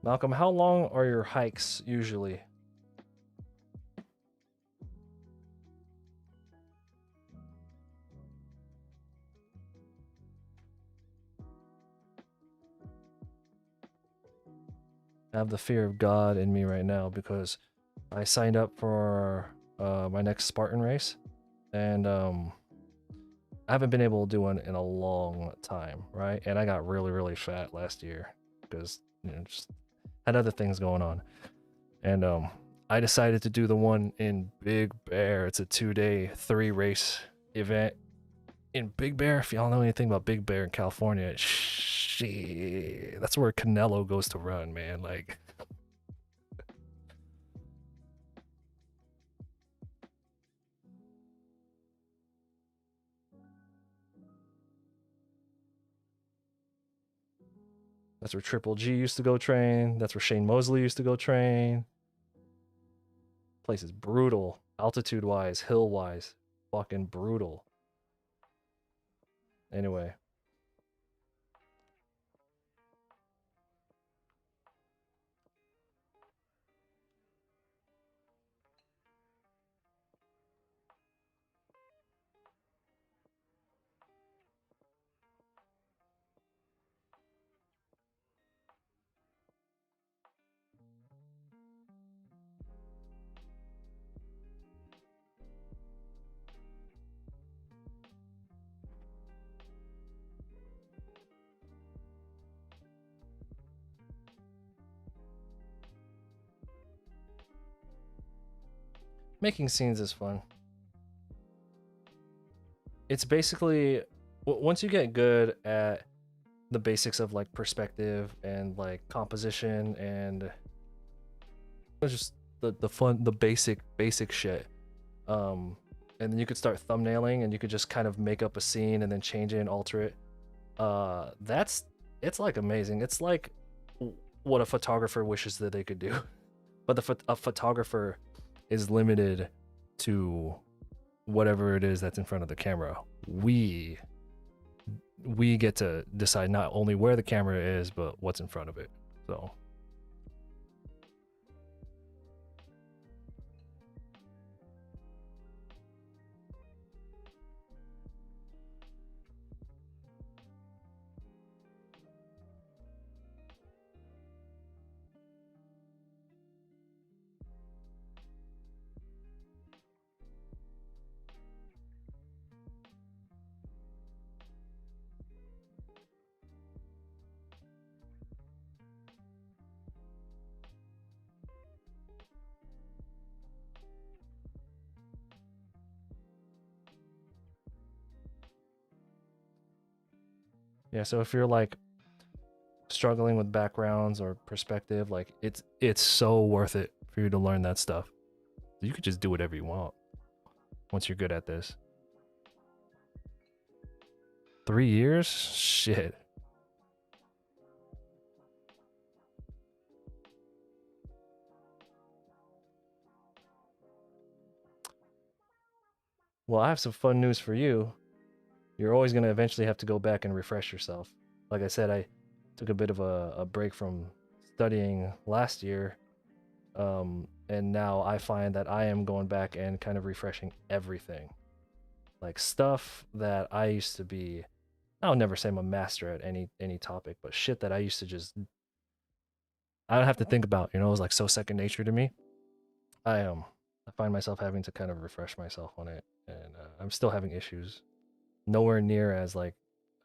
Malcolm, how long are your hikes usually? I have the fear of God in me right now because I signed up for my next Spartan race, and I haven't been able to do one in a long time, right? And I got really fat last year because just had other things going on, and I decided to do the one in Big Bear. It's a 2-day 3-race event in Big Bear. If y'all know anything about Big Bear in California, shit, that's where Canelo goes to run, man. Like, that's where Triple G used to go train. That's where Shane Mosley used to go train. Place is brutal, altitude wise, hill wise, fucking brutal. Anyway, Making scenes is fun. It's basically once you get good at the basics of like perspective and like composition and just the fun, the basic shit. Um, and then you could start thumbnailing and you could just kind of make up a scene and then change it and alter it. That's it's like amazing. It's like what a photographer wishes that they could do. But a photographer is limited to whatever it is that's in front of the camera. We get to decide not only where the camera is, but what's in front of it. So yeah, so if you're like struggling with backgrounds or perspective, like it's so worth it for you to learn that stuff. You could just do whatever you want once you're good at this. 3 years? Shit. Well, I have some fun news for you. You're always going to eventually have to go back and refresh yourself. Like I said, I took a bit of a break from studying last year. And now I find that I am going back and kind of refreshing everything. Like stuff that I used to be, I'll never say I'm a master at any topic, but shit that I used to just I don't have to think about, it was like so second nature to me. I find myself having to kind of refresh myself on it, and I'm still having issues. Nowhere near as like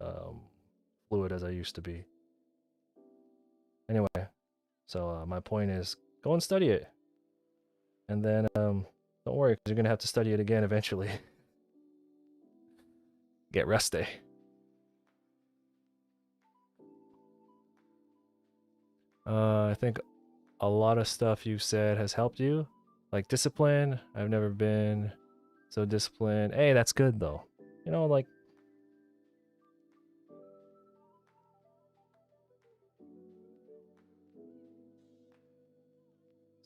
um, fluid as I used to be. Anyway, so my point is, go and study it, and then don't worry, because you're gonna have to study it again eventually. Get rest day. I think a lot of stuff you've said has helped you, like discipline. I've never been so disciplined. Hey, that's good though. Like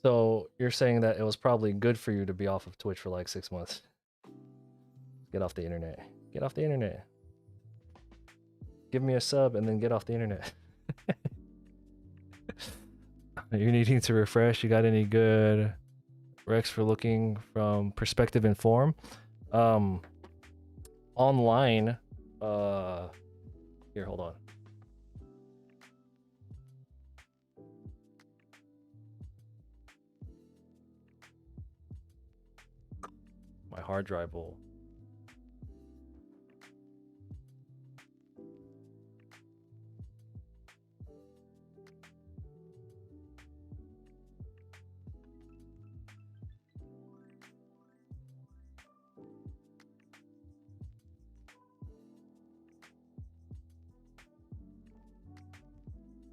so you're saying that it was probably good for you to be off of Twitch for like 6 months. Get off the internet. Get off the internet. Give me a sub and then get off the internet. You're needing to refresh. You got any good Rex for looking from perspective and form? Online, here, hold on. My hard drive will.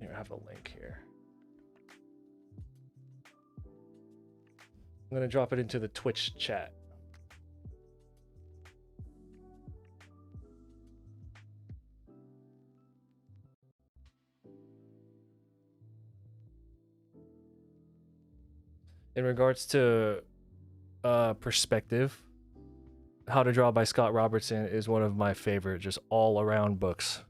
Here, I have a link here. I'm gonna drop it into the Twitch chat. In regards to perspective, How to Draw by Scott Robertson is one of my favorite, just all around books.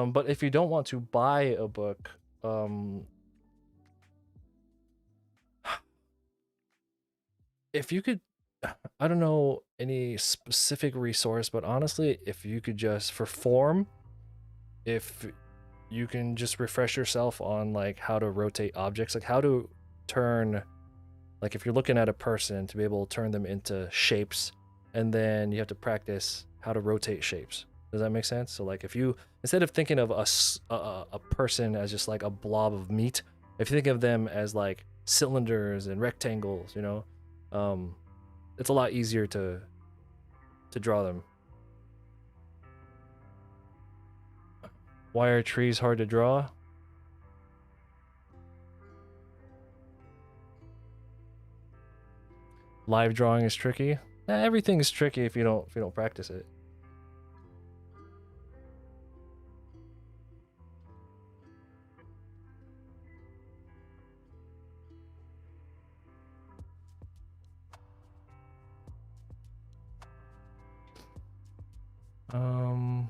But if you don't want to buy a book, if you could, I don't know any specific resource, but honestly, if you could just for form, if you can just refresh yourself on like how to rotate objects, like how to turn, like if you're looking at a person to be able to turn them into shapes, and then you have to practice how to rotate shapes. Does that make sense? So like if you, instead of thinking of a person as just like a blob of meat, if you think of them as like cylinders and rectangles, you know, um, it's a lot easier to draw them. Why are trees hard to draw? Live drawing is tricky. Everything is tricky if you don't practice it. Um,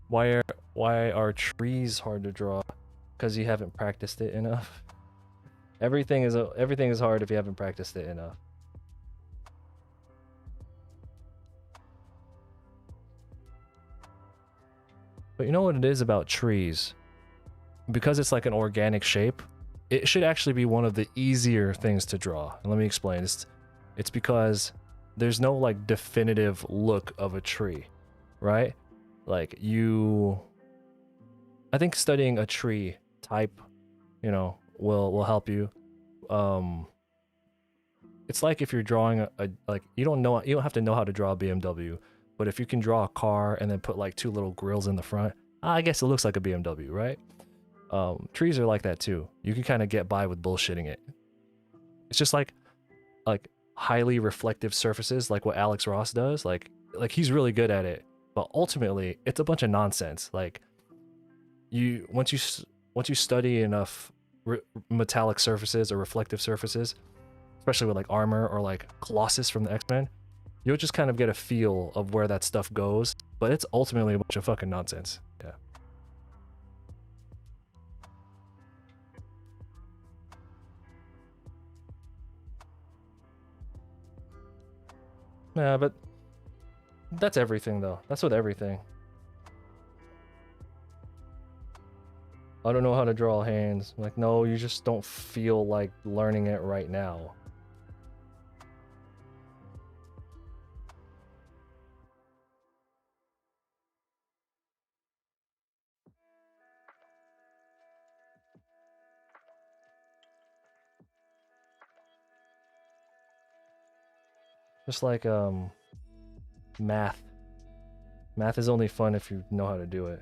why are trees hard to draw? Because you haven't practiced it enough. Everything is hard if you haven't practiced it enough. But you know what it is about trees? Because it's like an organic shape, it should actually be one of the easier things to draw. And let me explain. It's because there's no like definitive look of a tree, right? Like I think studying a tree type, you know, will help you. Um, it's like if you're drawing a like you don't have to know how to draw a BMW, but if you can draw a car and then put like two little grills in the front, I guess it looks like a BMW, right? Trees are like that too. You can kind of get by with bullshitting it. It's just like highly reflective surfaces, like what Alex Ross does. Like he's really good at it, but ultimately it's a bunch of nonsense. Like you once you study enough metallic surfaces or reflective surfaces, especially with like armor or like Colossus from the X-Men, you'll just kind of get a feel of where that stuff goes. But it's ultimately a bunch of fucking nonsense. Yeah. Yeah, but that's everything though. That's with everything. I don't know how to draw hands. Like, no, you just don't feel like learning it right now. Just like math. Math is only fun if you know how to do it.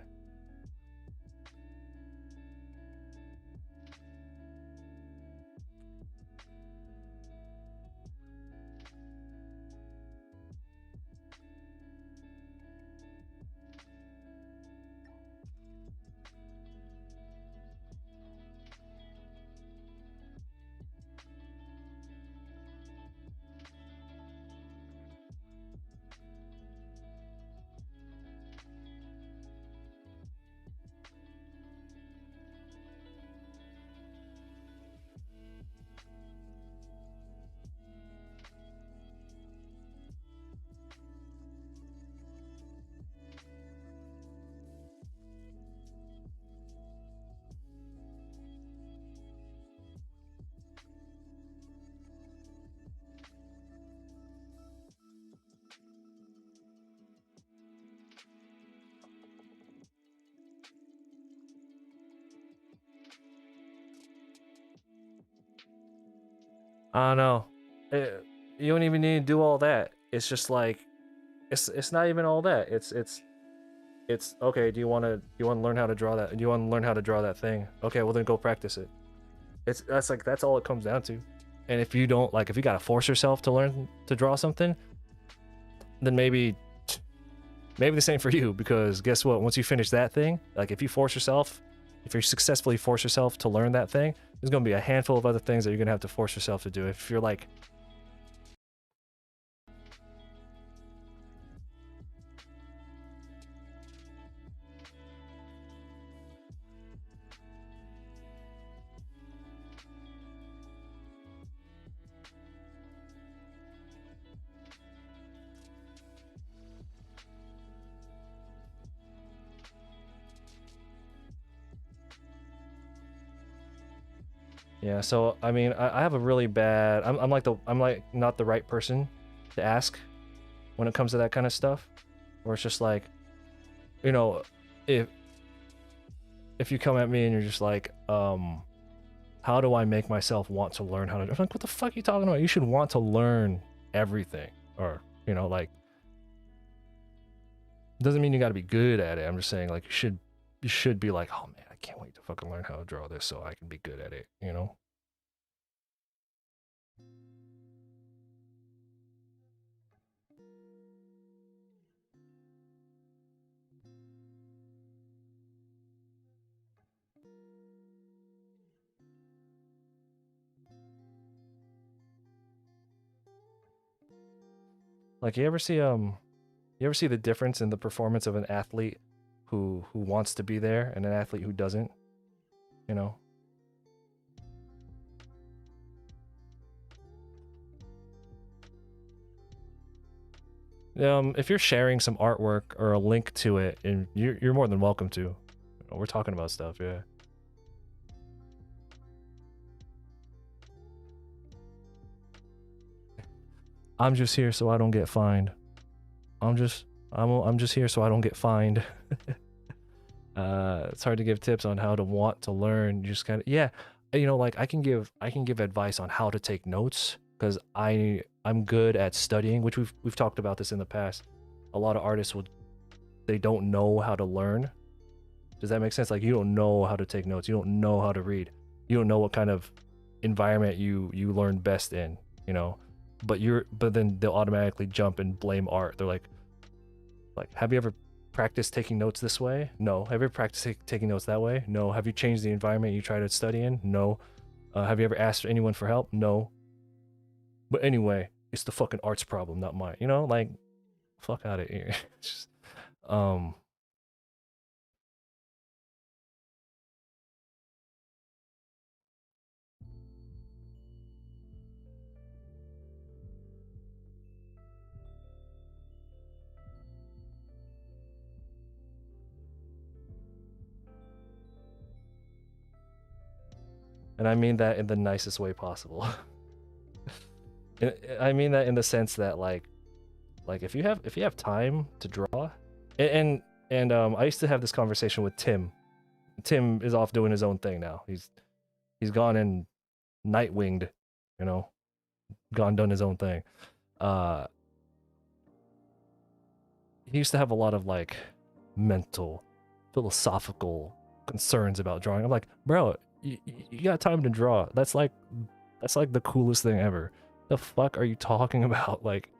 I don't know. You don't even need to do all that. It's just like it's not even all that. It's okay. Do you want to learn how to draw that? Do you want to learn how to draw that thing? Okay, well then go practice it. That's all it comes down to. And if you don't like, if you gotta force yourself to learn to draw something, then maybe this ain't for you, because guess what? Once you finish that thing, like if you force yourself, if you successfully force yourself to learn that thing, there's gonna be a handful of other things that you're gonna have to force yourself to do. If you're like, Yeah, so I mean, I have a really bad. I'm like not the right person to ask when it comes to that kind of stuff. Where it's just like, you know, if if you come at me and you're just like, how do I make myself want to learn how to? I'm like, what the fuck are you talking about? You should want to learn everything, or like, doesn't mean you got to be good at it. I'm just saying like you should be like, oh man, I can't wait to fucking learn how to draw this so I can be good at it. Like you ever see the difference in the performance of an athlete who wants to be there and an athlete who doesn't? You know, if you're sharing some artwork or a link to it, and you're more than welcome to. We're talking about stuff, yeah. I'm just here so I don't get fined. I'm just here so I don't get fined. It's hard to give tips on how to want to learn. You just kind of, yeah, like I can give advice on how to take notes because I'm good at studying, which we've talked about this in the past. A lot of artists will they don't know how to learn. Does that make sense? Like you don't know how to take notes, you don't know how to read, you don't know what kind of environment you learn best in, you know. But then they'll automatically jump and blame art. They're like, have you ever practiced taking notes this way? No. Have you ever practiced taking notes that way? No. Have you changed the environment you try to study in? No. Have you ever asked anyone for help? No. But anyway, it's the fucking art's problem, not mine. Like, fuck out of here. Just, um, and I mean that in the nicest way possible. I mean that in the sense that like if you have time to draw, and I used to have this conversation with Tim. Tim is off doing his own thing now. He's gone and Nightwinged, you know, gone done his own thing. Uh, he used to have a lot of like mental, philosophical concerns about drawing. I'm like, bro, you got time to draw. That's like the coolest thing ever. The fuck are you talking about? Like,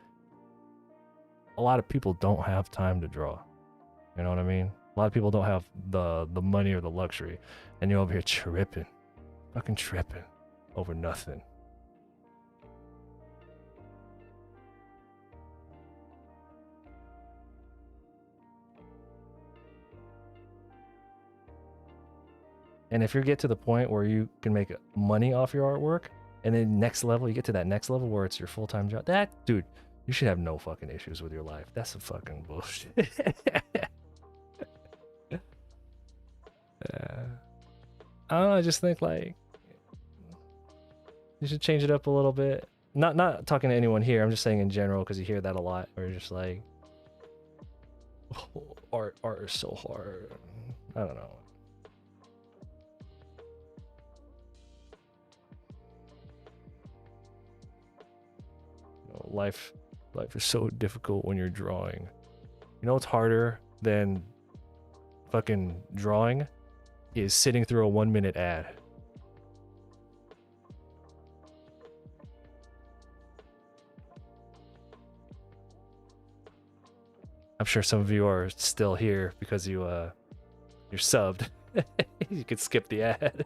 a lot of people don't have time to draw. You know what I mean? A lot of people don't have the money or the luxury, and you're over here tripping, fucking tripping over nothing. And if you get to the point where you can make money off your artwork, and then next level, you get to that next level where it's your full time job, that dude, you should have no fucking issues with your life. That's some fucking bullshit. I don't know. I just think like you should change it up a little bit. Not talking to anyone here. I'm just saying in general because you hear that a lot. Where you're just like, oh, art is so hard. I don't know. Life is so difficult when you're drawing. You know what's harder than fucking drawing is sitting through a 1 minute ad. I'm sure some of you are still here because you're subbed. You could skip the ad.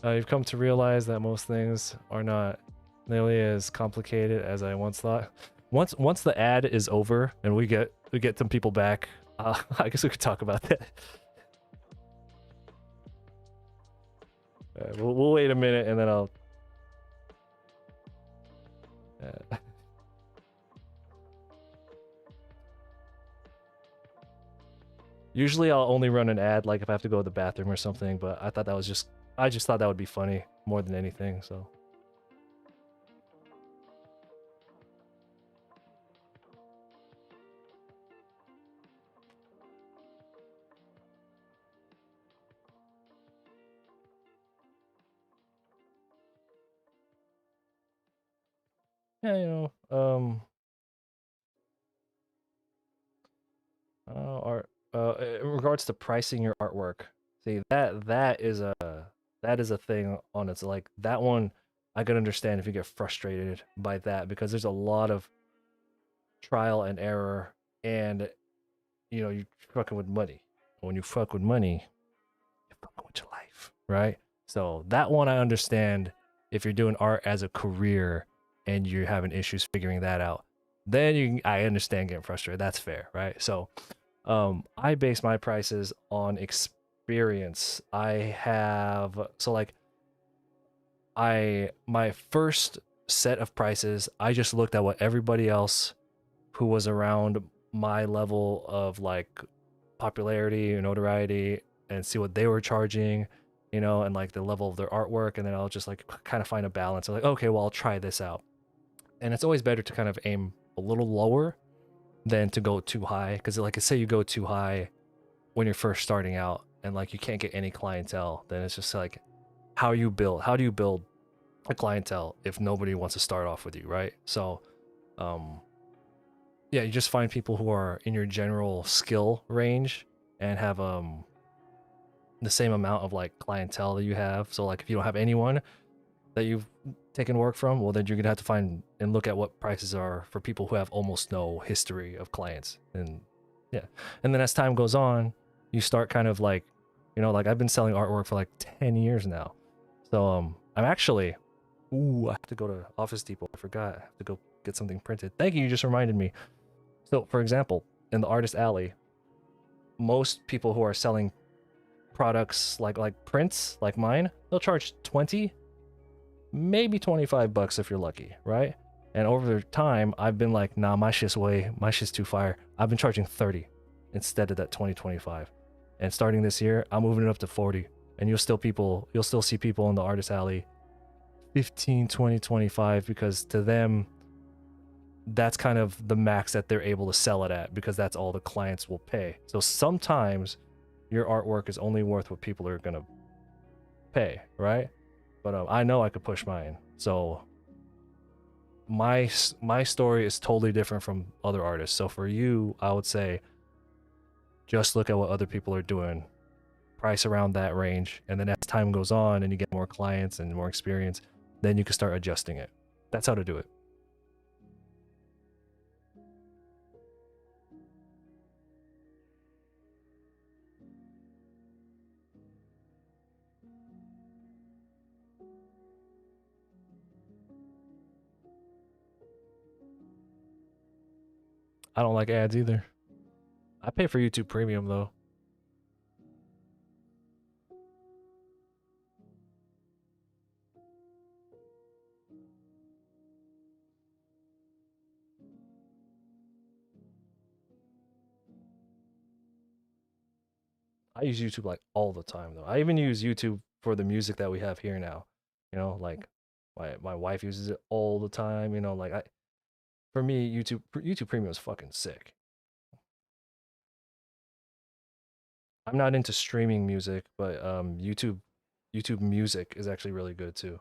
You've come to realize that most things are not nearly as complicated as I once thought. Once the ad is over and we get some people back, I guess we could talk about that. We'll wait a minute and then I'll. Usually I'll only run an ad like if I have to go to the bathroom or something, but I just thought that would be funny more than anything, so. Yeah, art. In regards to pricing your artwork, see that is a thing on its like that one. I could understand if you get frustrated by that because there's a lot of trial and error, and you fucking with money. When you fuck with money, you're fucking with your life, right? So that one I understand if you're doing art as a career and you're having issues figuring that out. Then I understand getting frustrated. That's fair, right? So I base my prices on experience. I have so like my first set of prices, I just looked at what everybody else who was around my level of like popularity or notoriety and see what they were charging, and like the level of their artwork, and then I'll just like kind of find a balance. I'm like, okay, well, I'll try this out. And it's always better to kind of aim a little lower than to go too high, because like say you go too high when you're first starting out and like you can't get any clientele, then it's just like how do you build a clientele if nobody wants to start off with you, right? So yeah, you just find people who are in your general skill range and have the same amount of like clientele that you have. So like if you don't have anyone that you've taken work from, well then you're gonna have to find and look at what prices are for people who have almost no history of clients. And yeah, and then as time goes on, you start kind of like, like I've been selling artwork for like 10 years now. So I'm actually, I have to go to Office Depot. I forgot. I have to go get something printed. Thank you, you just reminded me. So for example, in the Artist Alley, most people who are selling products like prints like mine, they'll charge 20, maybe 25 bucks if you're lucky, right? And over time, I've been like, nah, my shit's too fire. I've been charging 30 instead of that 20-25. And starting this year, I'm moving it up to 40. And you'll still see people in the Artist Alley 15, 20, 25, because to them, that's kind of the max that they're able to sell it at, because that's all the clients will pay. So sometimes your artwork is only worth what people are gonna pay, right? But I know I could push mine. So my story is totally different from other artists. So for you, I would say just look at what other people are doing, price around that range, and then as time goes on and you get more clients and more experience, then you can start adjusting it. That's how to do it. I don't like ads either. I pay for YouTube Premium though. I use YouTube like all the time though. I even use YouTube for the music that we have here now. Like my wife uses it all the time. Like for me, YouTube Premium is fucking sick. I'm not into streaming music, but YouTube Music is actually really good too.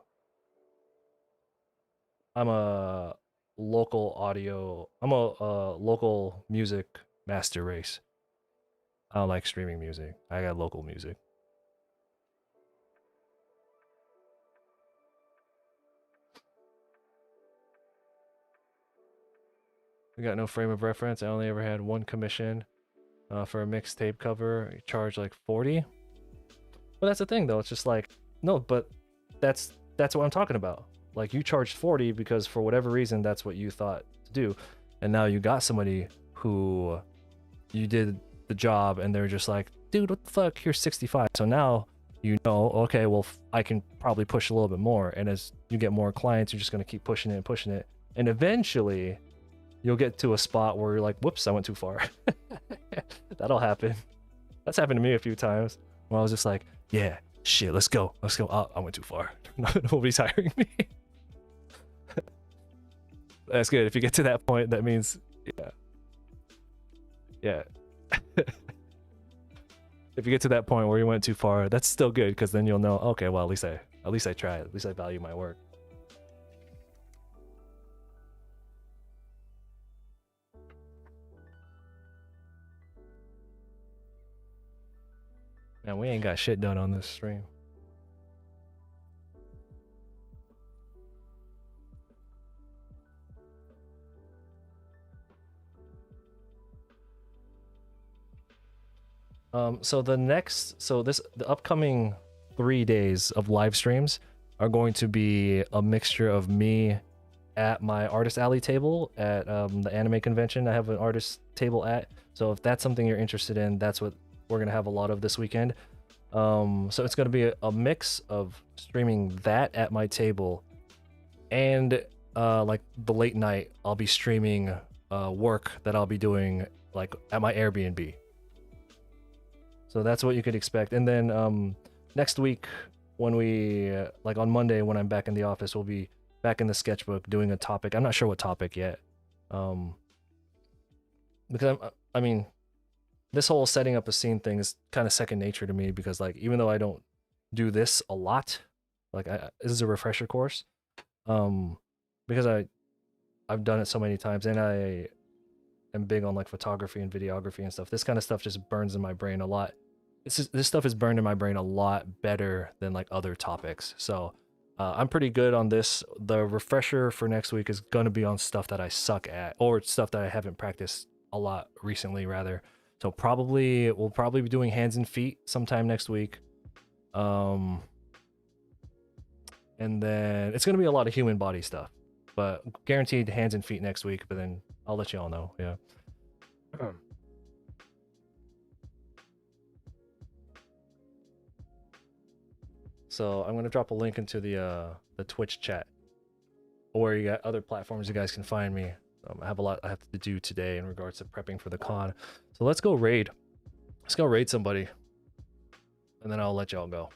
I'm a I'm a local music master race. I don't like streaming music. I got local music. We got no frame of reference. I only ever had one commission for a mixtape cover. You charge like 40. But that's the thing though. It's just like, no, but that's what I'm talking about. Like you charged 40 because for whatever reason that's what you thought to do. And now you got somebody who you did the job and they're just like, dude, what the fuck? Here's 65. So now you know, okay, well, I can probably push a little bit more. And as you get more clients, you're just going to keep pushing it and pushing it. And eventually, you'll get to a spot where you're like, whoops, I went too far. That'll happen. That's happened to me a few times where I was just like, yeah, shit, let's go. Let's go. Oh, I went too far. Nobody's hiring me. That's good. If you get to that point, that means, yeah. Yeah. If you get to that point where you went too far, that's still good because then you'll know, okay, well, at least I tried. At least I value my work. Man, we ain't got shit done on this stream. So the upcoming 3 days of live streams are going to be a mixture of me at my Artist Alley table at the anime convention. I have an artist table at. So if that's something you're interested in, that's what we're gonna have a lot of this weekend. So it's gonna be a mix of streaming that at my table, and like the late night, I'll be streaming work that I'll be doing like at my Airbnb. So that's what you could expect. And then next week, when we like on Monday when I'm back in the office, we'll be back in the sketchbook doing a topic. I'm not sure what topic yet, because I mean, this whole setting up a scene thing is kind of second nature to me, because like even though I don't do this a lot, like this is a refresher course, because I've done it so many times, and I am big on like photography and videography and stuff. This kind of stuff just burns in my brain a lot. This stuff is burned in my brain a lot better than like other topics. So I'm pretty good on this. The refresher for next week is going to be on stuff that I suck at, or stuff that I haven't practiced a lot recently, rather. So we'll probably be doing hands and feet sometime next week. And then it's going to be a lot of human body stuff, but guaranteed hands and feet next week. But then I'll let you all know. Yeah. So I'm gonna drop a link into the Twitch chat, or you got other platforms you guys can find me. I have a lot I have to do today in regards to prepping for the con. So let's go raid. Let's go raid somebody, and then I'll let y'all go.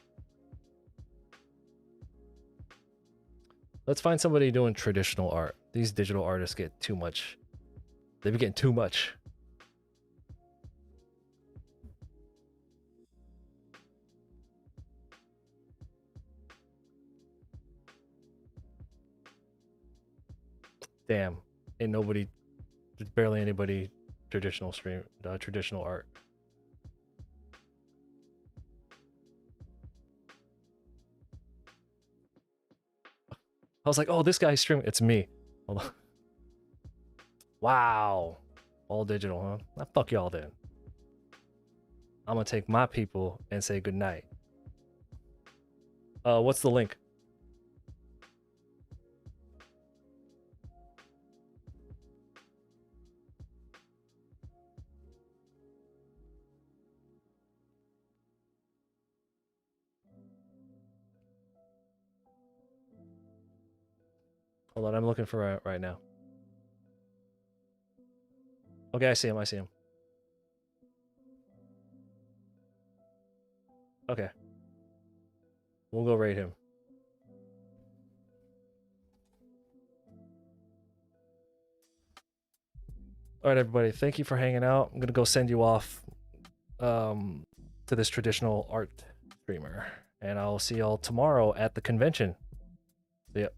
Let's find somebody doing traditional art. These digital artists get too much. They be getting too much. Damn, ain't nobody, there's barely anybody traditional art. I was like, oh, this guy's streaming. It's me. Hold on. Wow. All digital, huh? Nah, fuck y'all then. I'm gonna take my people and say goodnight. What's the link? Hold on, I'm looking for it right now. Okay, I see him. Okay. We'll go raid him. All right, everybody. Thank you for hanging out. I'm gonna go send you off to this traditional art streamer, and I'll see y'all tomorrow at the convention. See ya.